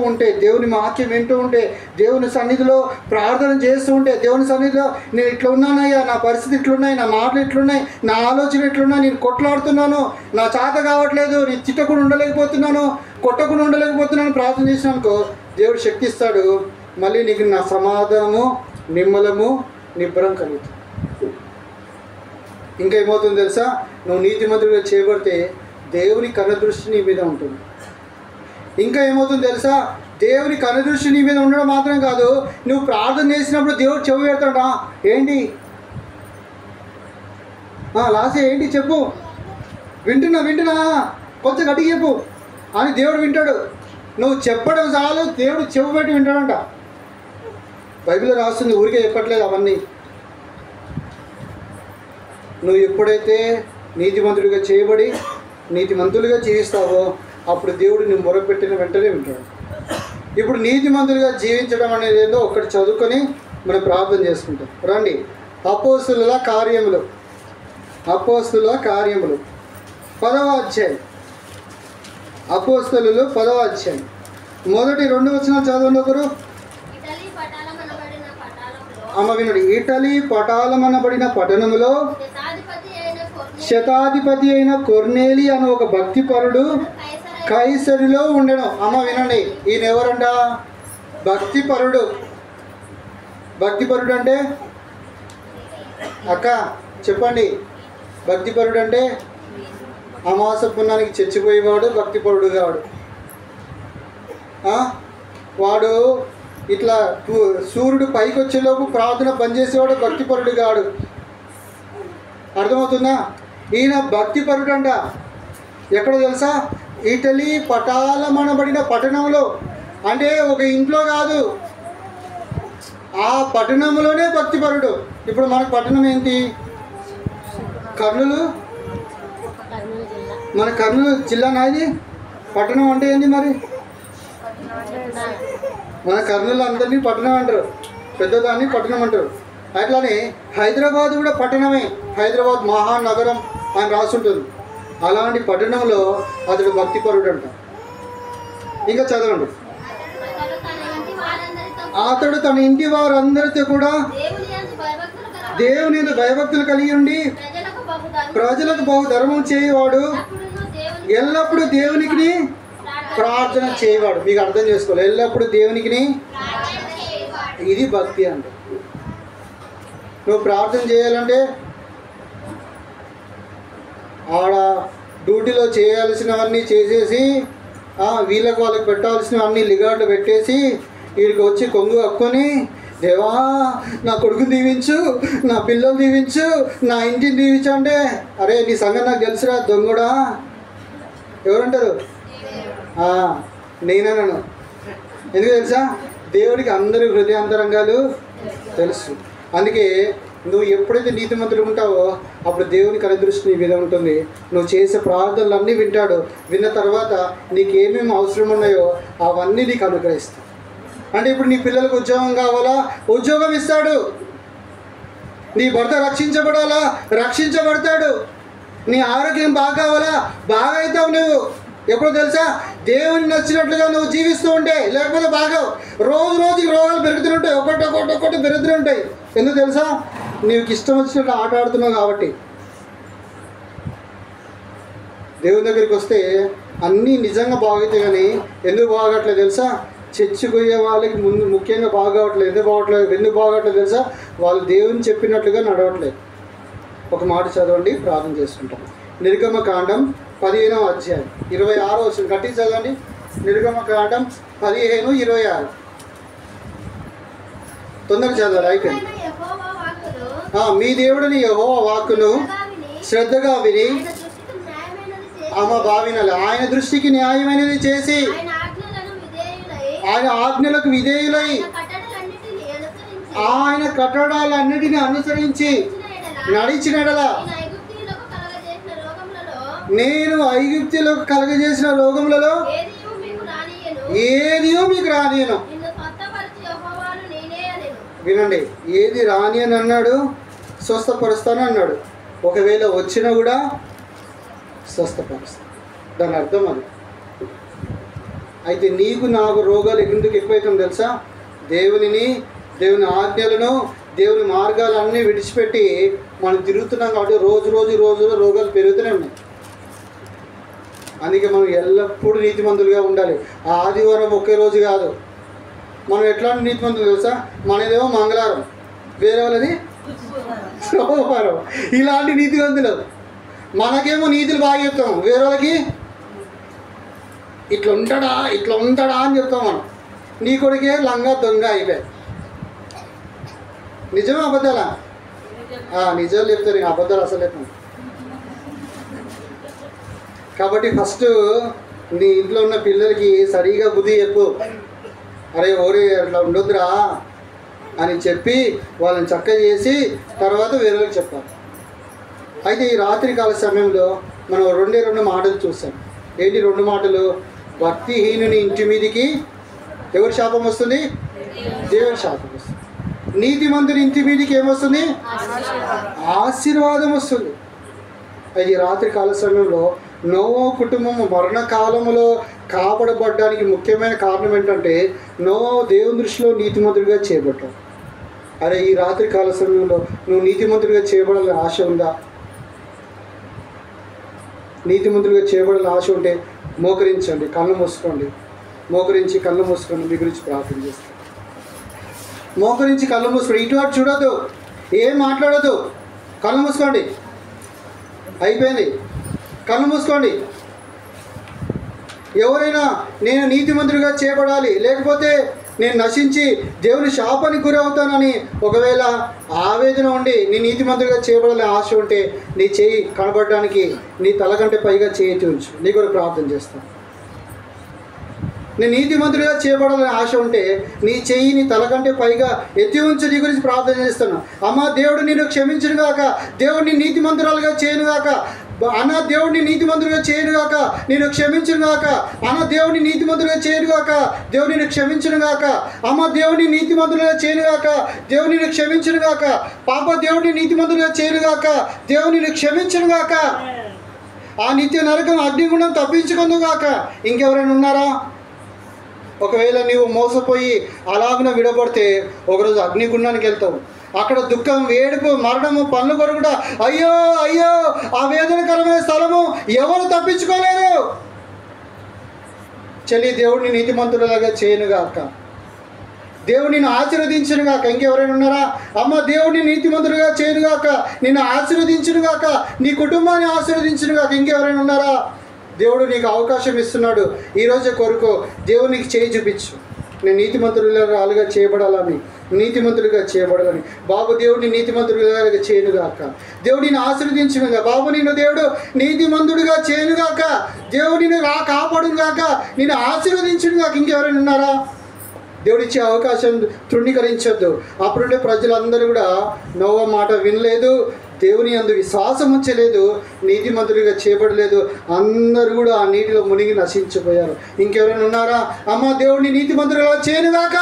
ఉంటే దేవుని వాక్యం వింటూ ఉంటే, దేవుని సన్నిధిలో ప్రార్థన చేస్తూ ఉంటే, దేవుని సన్నిధిలో నేను ఇట్లా ఉన్నానయ్యా, నా పరిస్థితి ఇట్లున్నాయి, నా మాటలు ఇట్లున్నాయి, నా ఆలోచన ఇట్లున్నాయి, నేను కొట్లాడుతున్నాను, నా చేత కావట్లేదు, నేను తిట్టకుండా ఉండలేకపోతున్నాను, కొట్టకుండా ఉండలేకపోతున్నాను ప్రార్థన చేసినానుకో దేవుడు శక్తి ఇస్తాడు. మళ్ళీ నీకు నా సమాధానము, నిమ్మలము, నిబ్బరం కలుగుతుంది. ఇంకా ఏమవుతుంది తెలుసా? నువ్వు నీతిమంతుడిగా చేయబడితే దేవుని కనుదృష్టి నీ మీద ఉంటుంది. ఇంకా ఏమవుతుంది తెలుసా? దేవుని కనుదృష్టి నీ మీద ఉండడం మాత్రం కాదు, నువ్వు ప్రార్థన చేసినప్పుడు దేవుడు చెవి పెడతాడా? ఏంటి లాస్ట్ ఏంటి చెప్పు, వింటున్నా కొంచెం గట్టిగా చెప్పు అని దేవుడు వింటాడు. నువ్వు చెప్పడం చాలు, దేవుడు చెవి పెట్టి వింటాడంట. బైబిల్లో రాస్తుంది, ఊరికే చెప్పట్లేదు అవన్నీ. నువ్వు ఎప్పుడైతే నీతిమంతుడిగా చేయబడి నీతిమంతులుగా జీవిస్తావో అప్పుడు దేవుడు నువ్వు మొరపెట్టిన వెంటనే వింటాడు. ఇప్పుడు నీతిమంతులుగా జీవించడం అనేది ఏదో ఒకటి చదువుకొని మనం ప్రార్థన చేసుకుంటాం. రండి, అపోస్తుల కార్యములు 10వ అధ్యాయం. అపోస్తులు 10వ అధ్యాయం మొదటి 2 వచనాలు చదవండి ఒకరు. అమ్మ వినుడి. ఇటలీ పటాలమనబడిన పట్టణములో శతాధిపతి అయిన కొర్నేలి అని ఒక భక్తిపరుడు కైసరిలో ఉండెను. అమ్మ వినండి, ఈయన ఎవరంట? భక్తిపరుడు. భక్తిపరుడు అంటే అక్క చెప్పండి. భక్తిపరుడు అంటే అమాస పుణ్యానికి చచ్చిపోయేవాడు భక్తిపరుడు కాడు. వాడు ఇట్లా సూర్యుడు పైకి వచ్చేలోపు ప్రార్థన పనిచేసేవాడు భక్తిపరుడు కాడు. అర్థమవుతుందా? ఈయన భక్తిపరుడు అంట. ఎక్కడో తెలుసా? ఇటలీ పటాలమనబడిన పట్టణంలో. అంటే ఒక ఇంట్లో కాదు, ఆ పట్టణంలోనే భక్తిపరుడు. ఇప్పుడు మనకు పట్టణం ఏంటి? కర్నూలు. మన కర్నూలు జిల్లా నాది. పట్టణం అంటే ఏంటి మరి? మన కర్నూలు అందరినీ పట్టణం అంటారు, పెద్దదాన్ని పట్టణం అంటారు. అట్లానే హైదరాబాద్ కూడా పట్టణమే. హైదరాబాద్ మహానగరం అని రాసుంటుంది. అలాంటి పట్టణంలో అతడు భక్తిపరుడు అంట. ఇంకా చదవండి. అతడు తన ఇంటి వారందరితో కూడా దేవుని భయభక్తులు కలిగి ఉండి ప్రజలకు బహు ధర్మం చేయవాడు, ఎల్లప్పుడూ దేవునికి ప్రార్థన చేయవాడు. మీకు అర్థం చేసుకోవాలి, ఎల్లప్పుడూ దేవునికి. ఇది భక్తి అంటే. నువ్వు ప్రార్థన చేయాలంటే ఆడ డ్యూటీలో చేయాల్సినవన్నీ చేసేసి వాళ్ళకి పెట్టాల్సినవన్నీ లిగాట్లు పెట్టేసి వీడికి వచ్చి కొంగు కక్కుని, దేవా నా కొడుకుని దీవించు, నా పిల్లలు దీవించు, నా ఇంటిని దీవించు అంటే, అరే నీ సంగతి నాకు తెలుసురా దొంగడా. ఎవరంటారు? నేనను. ఎందుకు తెలుసా? దేవుడికి అందరి హృదయాంతరంగాలు తెలుసు. అందుకే నువ్వు ఎప్పుడైతే నీతిమంతుడు ఉంటావో అప్పుడు దేవుని కనుదృష్టి నీ మీద ఉంటుంది. నువ్వు చేసే ప్రార్థనలు అన్నీ వింటాడు. విన్న తర్వాత నీకేమేమి అవసరం ఉన్నాయో అవన్నీ నీకు అనుగ్రహిస్తాడు. అంటే ఇప్పుడు నీ పిల్లలకు ఉద్యోగం కావాలా? ఉద్యోగం ఇస్తాడు. నీ భర్త రక్షించబడాలా? రక్షించబడతాడు. నీ ఆరోగ్యం బాగా కావాలా? బాగా అవుతావు నువ్వు. ఎప్పుడో తెలుసా? దేవుని నచ్చినట్లుగా నువ్వు జీవిస్తూ ఉంటే, లేకపోతే బాగావు. రోజుకి రోగాలు పెరుగుతుంటాయి, ఒక్కొక్కటి పెరుగుతుంటాయి. ఎందుకు తెలుసా? నీకు ఇష్టం వచ్చినట్టు ఆట ఆడుతున్నావు కాబట్టి. దేవుని దగ్గరికి వస్తే అన్నీ నిజంగా బాగైతే కానీ ఎందుకు బాగట్లేదు తెలుసా? చర్చికి పోయే వాళ్ళకి ముందు ముఖ్యంగా బాగోట్లేదు. ఎందుకు బాగోట్లేదు తెలుసా? వాళ్ళు దేవుని చెప్పినట్లుగా నడవట్లేదు. ఒక మాట చదవండి, ప్రార్థన చేసుకుంటాం. నిర్గమకాండం 15వ అధ్యాయం 26వ వచనం గట్టి చదవండి. నిర్గమకాండం 15:26 తొందరగా చదవాలి, అయిపోయింది. మీ దేవుడిని యెహోవా వాక్కును శ్రద్ధగా విని ఆయన దృష్టికి న్యాయమైనది చేసి ఆయన ఆజ్ఞలకు విధేయులై ఆయన కట్టడాలన్నిటిని అనుసరించి నడిచినడల నేను ఐగుప్తులకు కలగజేసిన రోగములలో ఏదియో మీకు రానియను. వినండి, ఏది రాని అని అన్నాడు, స్వస్థపరుస్తాను అన్నాడు. ఒకవేళ వచ్చినా కూడా స్వస్థపరుస్తాను. దాని అర్థం అది. అయితే నీకు నాకు రోగాలు ఎందుకు ఎక్కువైతుందో తెలుసా? దేవుని ఆజ్ఞలను, దేవుని మార్గాలన్నీ విడిచిపెట్టి మనం తిరుగుతున్నాం కాబట్టి రోజు రోగాలు పెరుగుతూనే ఉన్నాయి. అందుకే మనం ఎల్లప్పుడూ నీతిమంతులుగా ఉండాలి. ఆ ఆదివారం ఒకే రోజు కాదు. మనం ఎట్లాంటి నీతిమంతులు తెలుసా? మనదేమో మంగళవారం, వేరే వాళ్ళది సోమవారం. ఇలాంటి నీతివంతులు. మనకేమో నీతులు బాగా చెప్తాం, వేరే వాళ్ళకి ఇట్లా ఉంటాడా అని చెప్తాం మనం. నీ కొడుకే లంగా దొంగ అయిపోయాయి. నిజమే అబద్ధాలా? నిజాలు చెప్తారు, నేను అబద్ధాలు అసలు చెప్తాను. కాబట్టి ఫస్ట్ నీ ఇంట్లో ఉన్న పిల్లలకి సరిగా బుద్ధి చెప్పు. అరే ఓరే అట్లా ఉండొద్దురా అని చెప్పి వాళ్ళని చక్కగా చేసి తర్వాత వేరేకి చెప్పాలి. అయితే ఈ రాత్రికాల సమయంలో మనం రెండు మాటలు చూసాం. ఏంటి 2 మాటలు? భక్తిహీనుని ఇంటి మీదికి ఎవరి శాపం వస్తుంది? దేవుని శాపం వస్తుంది. నీతిమంతుని ఇంటి మీదికి ఏమొస్తుంది? ఆశీర్వాదం వస్తుంది. అయితే ఈ రాత్రికాల సమయంలో నోవా కుటుంబం మరణకాలంలో కాపాడబడ్డానికి ముఖ్యమైన కారణం ఏంటంటే నోవా దేవుని దృష్టిలో నీతిమంతుడిగా చేయబడ్డాడు. అరే ఈ రాత్రికాల సమయంలో నువ్వు నీతిమంతుడిగా చేయబడాలని ఆశ ఉందా? నీతిమంతుడిగా చేయబడాలని ఆశ ఉంటే మోకరించండి, కళ్ళు మూసుకోండి. మీ గురించి ప్రార్థన చేస్తాను. మోకరించి కళ్ళు మూసుకోండి. ఇటు అటు చూడొద్దు, ఏం మాట్లాడొద్దు. కళ్ళు మూసుకోండి. అయిపోయింది, కళ్ళు మూసుకోండి. ఎవరైనా నేను నీతిమంతుడిగా చేయబడాలి, లేకపోతే నేను నశించి దేవుని శాపానికి గురి అవుతానని ఒకవేళ ఆవేదన ఉండి నీ నీతిమంతుడిగా చేయబడాలని ఆశ ఉంటే నీ చేయి కనబడడానికి నీ తల కంటే పైగా చేయి ఉంచు. నీ కూడా ప్రార్థన చేస్తాను. నీ నీతిమంతుడిగా చేయబడాలని ఆశ ఉంటే నీ చెయ్యి నీ తల కంటే పైగా ఎత్తి ఉంచు. నీ గురించి ప్రార్థన చేస్తాను. అమ్మ దేవుడు నిన్ను క్షమించును గాక, దేవుడిని నీతిమంతురాలుగా చేయను గాక. అన్న దేవుడిని నీతిమంతుడిగా చేయను గాక, నేను క్షమించును గాక. అన్న దేవుడిని నీతిమంతుడిగా చేయను గాక, దేవుడిని క్షమించును గాక. అమ్మ దేవుడిని నీతిమంతుడిగా చేయను గాక, దేవుడిని క్షమించును గాక. పాప దేవుడిని నీతిమంతుడిగా చేయను గాక, దేవుడిని క్షమించును గాక. ఆ నిత్య నరకం అగ్నిగుండం తప్పించుకుందు గాక. ఇంకెవరైనా ఉన్నారా? ఒకవేళ నీవు మోసపోయి అలాగున విడబడితే ఒకరోజు అగ్నిగుండానికి వెళ్తావు. అక్కడ దుఃఖం, ఏడుపు, మరణము, పనులు కొరకుట. అయ్యో అయ్యో ఆ వేదనకరమైన స్థలము ఎవరు తప్పించుకోలేరు. చెల్లి దేవుడిని నీతిమంతుడిలాగా చేయనుగాక, దేవుడిని ఆశీర్వదించునుగాక. ఇంకెవరైనా ఉన్నారా? అమ్మ దేవుడిని నీతిమంతుడిగా చేయనుగాక, నిన్ను ఆశీర్వదించునుగాక, నీ కుటుంబాన్ని ఆశీర్వదించునుగాక. ఇంకెవరైనా ఉన్నారా? దేవుడు నీకు అవకాశం ఇస్తున్నాడు. ఈరోజే కోరుకో, దేవునికి చేయి చూపించు. నేను నీతిమంతుడిగా చేయబడాలని, నీతిమంతుడిగా చేయబడాలని. బాబు దేవుడిని నీతిమంతుడిగా చేయనుగాక, దేవుడిని ఆశీర్వదించునుగా. బాబు నిన్ను దేవుడు నీతిమంతుడిగా చేయనుగాక, దేవుడిని కాపాడుగాక, నిన్ను ఆశీర్వదించునుగాక. ఇంకెవరైనా ఉన్నారా? దేవుడిచ్చే అవకాశం తృణీకరించొద్దు. అప్పుడుండే ప్రజలందరూ కూడా నోవా మాట వినలేదు, దేవుని యందు విశ్వాసం ఉంచలేదు, నీతిమంతుడిగా చేయబడలేదు. అందరూ కూడా ఆ నీటిలో మునిగి నశించిపోయారు. ఇంకెవరైనా ఉన్నారా? అమ్మ దేవుడిని నీతిమంతుడిగా చేయనుగాక.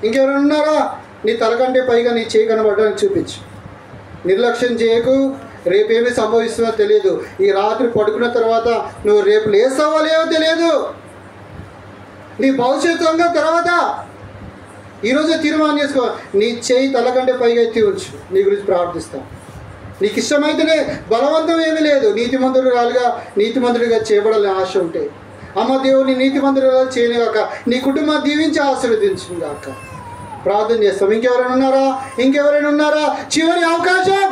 ఇంకెవరైనా ఉన్నారా? నీ తలకంటే పైగా నీ చేయి కనబడడానికి చూపించు. నిర్లక్ష్యం చేయకు. రేపేమీ సంభవిస్తుందో తెలియదు. ఈ రాత్రి పడుకున్న తర్వాత నువ్వు రేపు లేస్తావో లేవో తెలియదు. నీ భవిష్యత్తు తర్వాత ఈరోజే తీర్మానం చేసుకో. నీ చేయి తలకంటే పైగా ఎత్తి ఉంచు. నీ గురించి ప్రార్థిస్తాం. నీకు ఇష్టమైతేనే, బలవంతం ఏమీ లేదు. నీతిమంతుడిగా చేయబడాలని ఆశ ఉంటే అమ్మ దేవుని నీతిమంతులుగా చేయను గాక, నీ కుటుంబాన్ని దీవించి ఆశీర్వదించును గాక. ప్రార్థన చేస్తాం. ఇంకెవరైనా ఉన్నారా? చివరి అవకాశం.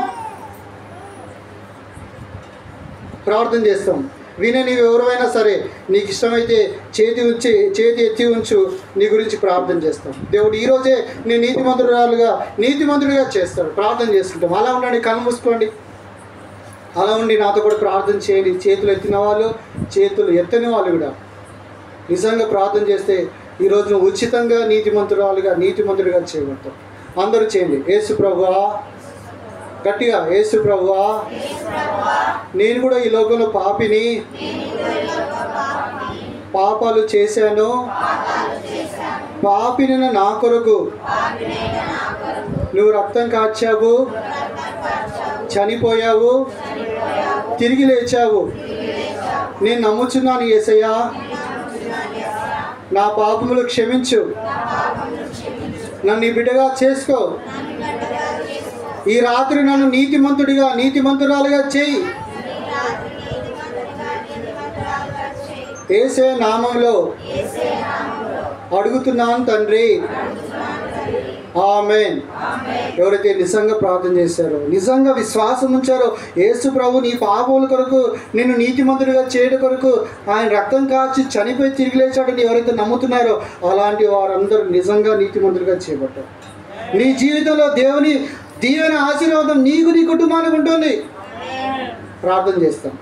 ప్రార్థన చేస్తాం. నీవు ఎవరైనా సరే నీకు ఇష్టమైతే చేతి ఎత్తి ఉంచు, నీ గురించి ప్రార్థన చేస్తాం. దేవుడు ఈరోజే నేను నీతిమంతుడిగా చేస్తాడు. ప్రార్థన చేసుకుంటాం. అలా ఉండండి, కళ్ళు మూసుకోండి, అలా ఉండి నాతో కూడా ప్రార్థన చేయండి. చేతులు ఎత్తిన వాళ్ళు, చేతులు ఎత్తని వాళ్ళు కూడా నిజంగా ప్రార్థన చేస్తే ఈరోజు నువ్వు ఉచితంగా నీతిమంతుడిగా చేయబడతావు. అందరూ చేయండి. యేసు ప్రభువా, గట్టిగా, యేసు ప్రభువా, నేను కూడా ఈ లోకంలో పాపాలు చేశాను. పాపినైన నా కొరకు నువ్వు రక్తం కార్చావు, చనిపోయావు, తిరిగి లేచావు. నేను నమ్ముచున్నాను యేసయ్యా, నా పాపములు క్షమించు, నన్ను నీ బిడ్డగా చేసుకో. ఈ రాత్రి నన్ను నీతిమంతురాలుగా చేయి. యేసే నామంలో అడుగుతున్నాను తండ్రి, ఆమేన్. ఎవరైతే నిజంగా ప్రార్థన చేశారో, నిజంగా విశ్వాసం ఉంచారో, యేసు ప్రభు నీ పాపముల కొరకు నిన్ను నీతిమంతుడిగా చేయడం కొరకు ఆయన రక్తం కాచి చనిపోయి తిరిగి లేచాడని ఎవరైతే నమ్ముతున్నారో అలాంటి వారందరూ నిజంగా నీతిమంతుడిగా చేయబడ్డారు. నీ జీవితంలో దేవుని దీవెన ఆశీర్వాదం నీకు, నీ కుటుంబానికి ఉంటుంది. ప్రార్థన చేస్తాం.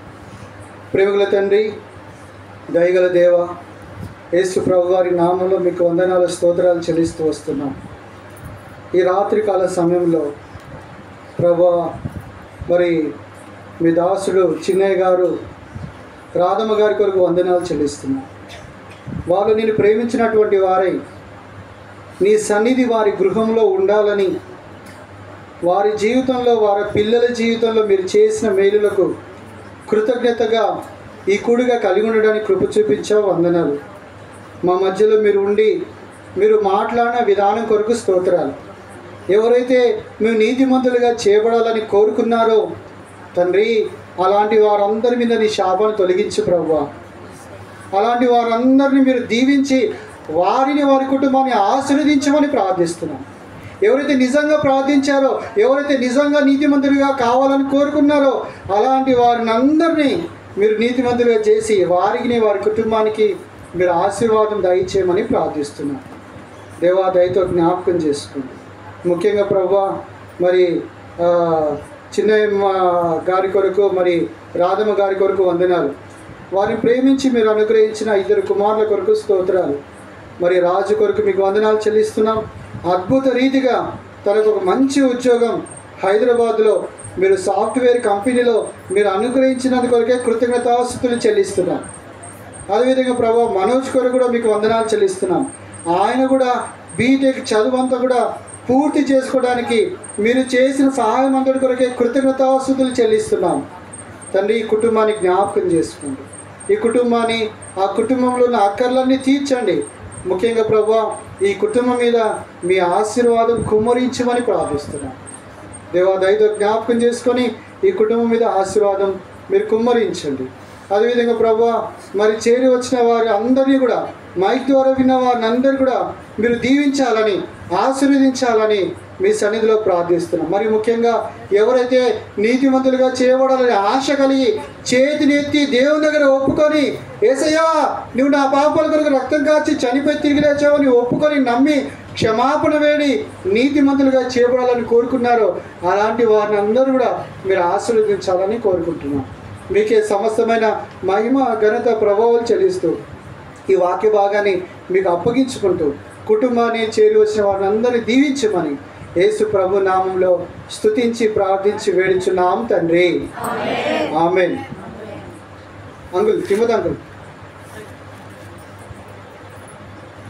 ప్రేమగల తండ్రి, దయగల దేవ, యేసు ప్రభు వారి నామంలో మీకు వందనాలు, స్తోత్రాలు చెల్లిస్తూ వస్తున్నాం. ఈ రాత్రికాల సమయంలో ప్రభా, మరి మీ దాసుడు చిన్నయ్య గారు, రాధమ్మ గారి కొరకు వందనాలు చెల్లిస్తున్నాం. వాళ్ళు నేను ప్రేమించినటువంటి వారై నీ సన్నిధి వారి గృహంలో ఉండాలని, వారి జీవితంలో, వారి పిల్లల జీవితంలో మీరు చేసిన మేలులకు కృతజ్ఞతగా ఈ కూడిగా కలిగి ఉండడానికి కృప చూపించావు. వందనాలు. మా మధ్యలో మీరు ఉండి మీరు మాట్లాడిన విధానం కొరకు స్తోత్రాలు. ఎవరైతే మేము నీతిమంతులుగా చేయబడాలని కోరుకున్నారో తండ్రి, అలాంటి వారందరి మీద నీ శాపాన్ని తొలగించు ప్రభువా. అలాంటి వారందరినీ మీరు దీవించి వారిని, వారి కుటుంబాన్ని ఆశీర్వదించమని ప్రార్థిస్తున్నాం. ఎవరైతే నిజంగా ప్రార్థించారో, ఎవరైతే నిజంగా నీతిమంతులుగా కావాలని కోరుకున్నారో అలాంటి వారిని అందరినీ మీరు నీతిమంతులుగా చేసి వారికి, వారి కుటుంబానికి మీరు ఆశీర్వాదం దయచేయమని ప్రార్థిస్తున్నాం. దేవా, దయతో జ్ఞాపకం చేసుకోండి. ముఖ్యంగా ప్రభువా, మరి చిన్నయ్య గారి కొరకు, మరి రాధమ్మ గారి కొరకు వందనాలు. వారిని ప్రేమించి మీరు అనుగ్రహించిన 2 కుమారుల కొరకు స్తోత్రాలు. మరి రాజు కొరకు మీకు వందనాలు చెల్లిస్తున్నాం. అద్భుత రీతిగా తనకు ఒక మంచి ఉద్యోగం హైదరాబాద్లో మీరు సాఫ్ట్వేర్ కంపెనీలో మీరు అనుగ్రహించినందు కొరకే కృతజ్ఞతాస్తుతులు చెల్లిస్తున్నాం. అదేవిధంగా ప్రభు మనోజ్ కొరకు కూడా మీకు వందనాలు చెల్లిస్తున్నాం. ఆయన కూడా బీటెక్ చదువంతా కూడా పూర్తి చేసుకోవడానికి మీరు చేసిన సహాయం అందరి కొరకే కృతజ్ఞతాస్తుతులు చెల్లిస్తున్నాం. తండ్రి, ఈ కుటుంబాన్ని జ్ఞాపకం చేసుకోండి. ఈ కుటుంబాన్ని, ఆ కుటుంబంలో ఉన్న అక్కర్లన్నీ తీర్చండి. ముఖ్యంగా ప్రభువా, ఈ కుటుంబం మీద మీ ఆశీర్వాదం కుమ్మరించమని ప్రార్థిస్తున్నాం. దేవా, దయతో జ్ఞాపకం చేసుకొని ఈ కుటుంబం మీద ఆశీర్వాదం మీరు కుమ్మరించండి. అదేవిధంగా ప్రభువా, మరి చేరి వచ్చిన వారి అందరినీ కూడా, మైక్ ద్వారా విన్న వారిని అందరూ కూడా మీరు దీవించాలని, ఆశీర్వదించాలని మీ సన్నిధిలో ప్రార్థిస్తున్నాం. మరి ముఖ్యంగా ఎవరైతే నీతిమంతులుగా చేయబడాలని ఆశ కలిగి చేతిని ఎత్తి దేవుని దగ్గర ఒప్పుకొని, యేసయ్యా నువ్వు నా పాపాల కొరకు రక్తం కాచి చనిపోయి తిరిగి లేచావని ఒప్పుకొని నమ్మి క్షమాపణ వేడి నీతిమంతులుగా చేయబడాలని కోరుకున్నారో అలాంటి వారిని అందరూ కూడా మీరు ఆశీర్వదించాలని కోరుకుంటున్నాం. మీకే సమస్తమైన మహిమ, ఘనత, ప్రభావాలు చెల్లిస్తూ ఈ వాక్య భాగాన్ని మీకు అప్పగించుకుంటూ కుటుంబాన్ని చేరి వచ్చిన వారిని అందరినీ దీవించమని యేసు ప్రభు నామంలో స్తుతించి ప్రార్థించి వేడుచున్నాం తండ్రి, ఆమేన్. అంకుల్, తిమ్మద్ అంకుల్,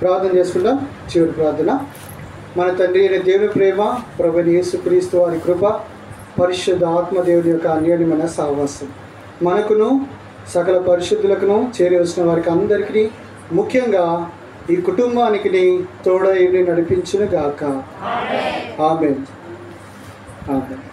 ప్రార్థన చేసుకుందాం. చివరి ప్రార్థన. మన తండ్రి అయిన దేవుని ప్రేమ, ప్రభువైన యేసుక్రీస్తు వారి కృప, పరిశుద్ధ ఆత్మదేవుని యొక్క అన్యోన్యమైన సహవాసం మనకును సకల పరిశుద్ధులకును చేరి వచ్చిన వారికి అందరికీ, ముఖ్యంగా ఈ కుటుంబానికి తోడై నడిపించును గాక. ఆమేన్. ఆమేన్.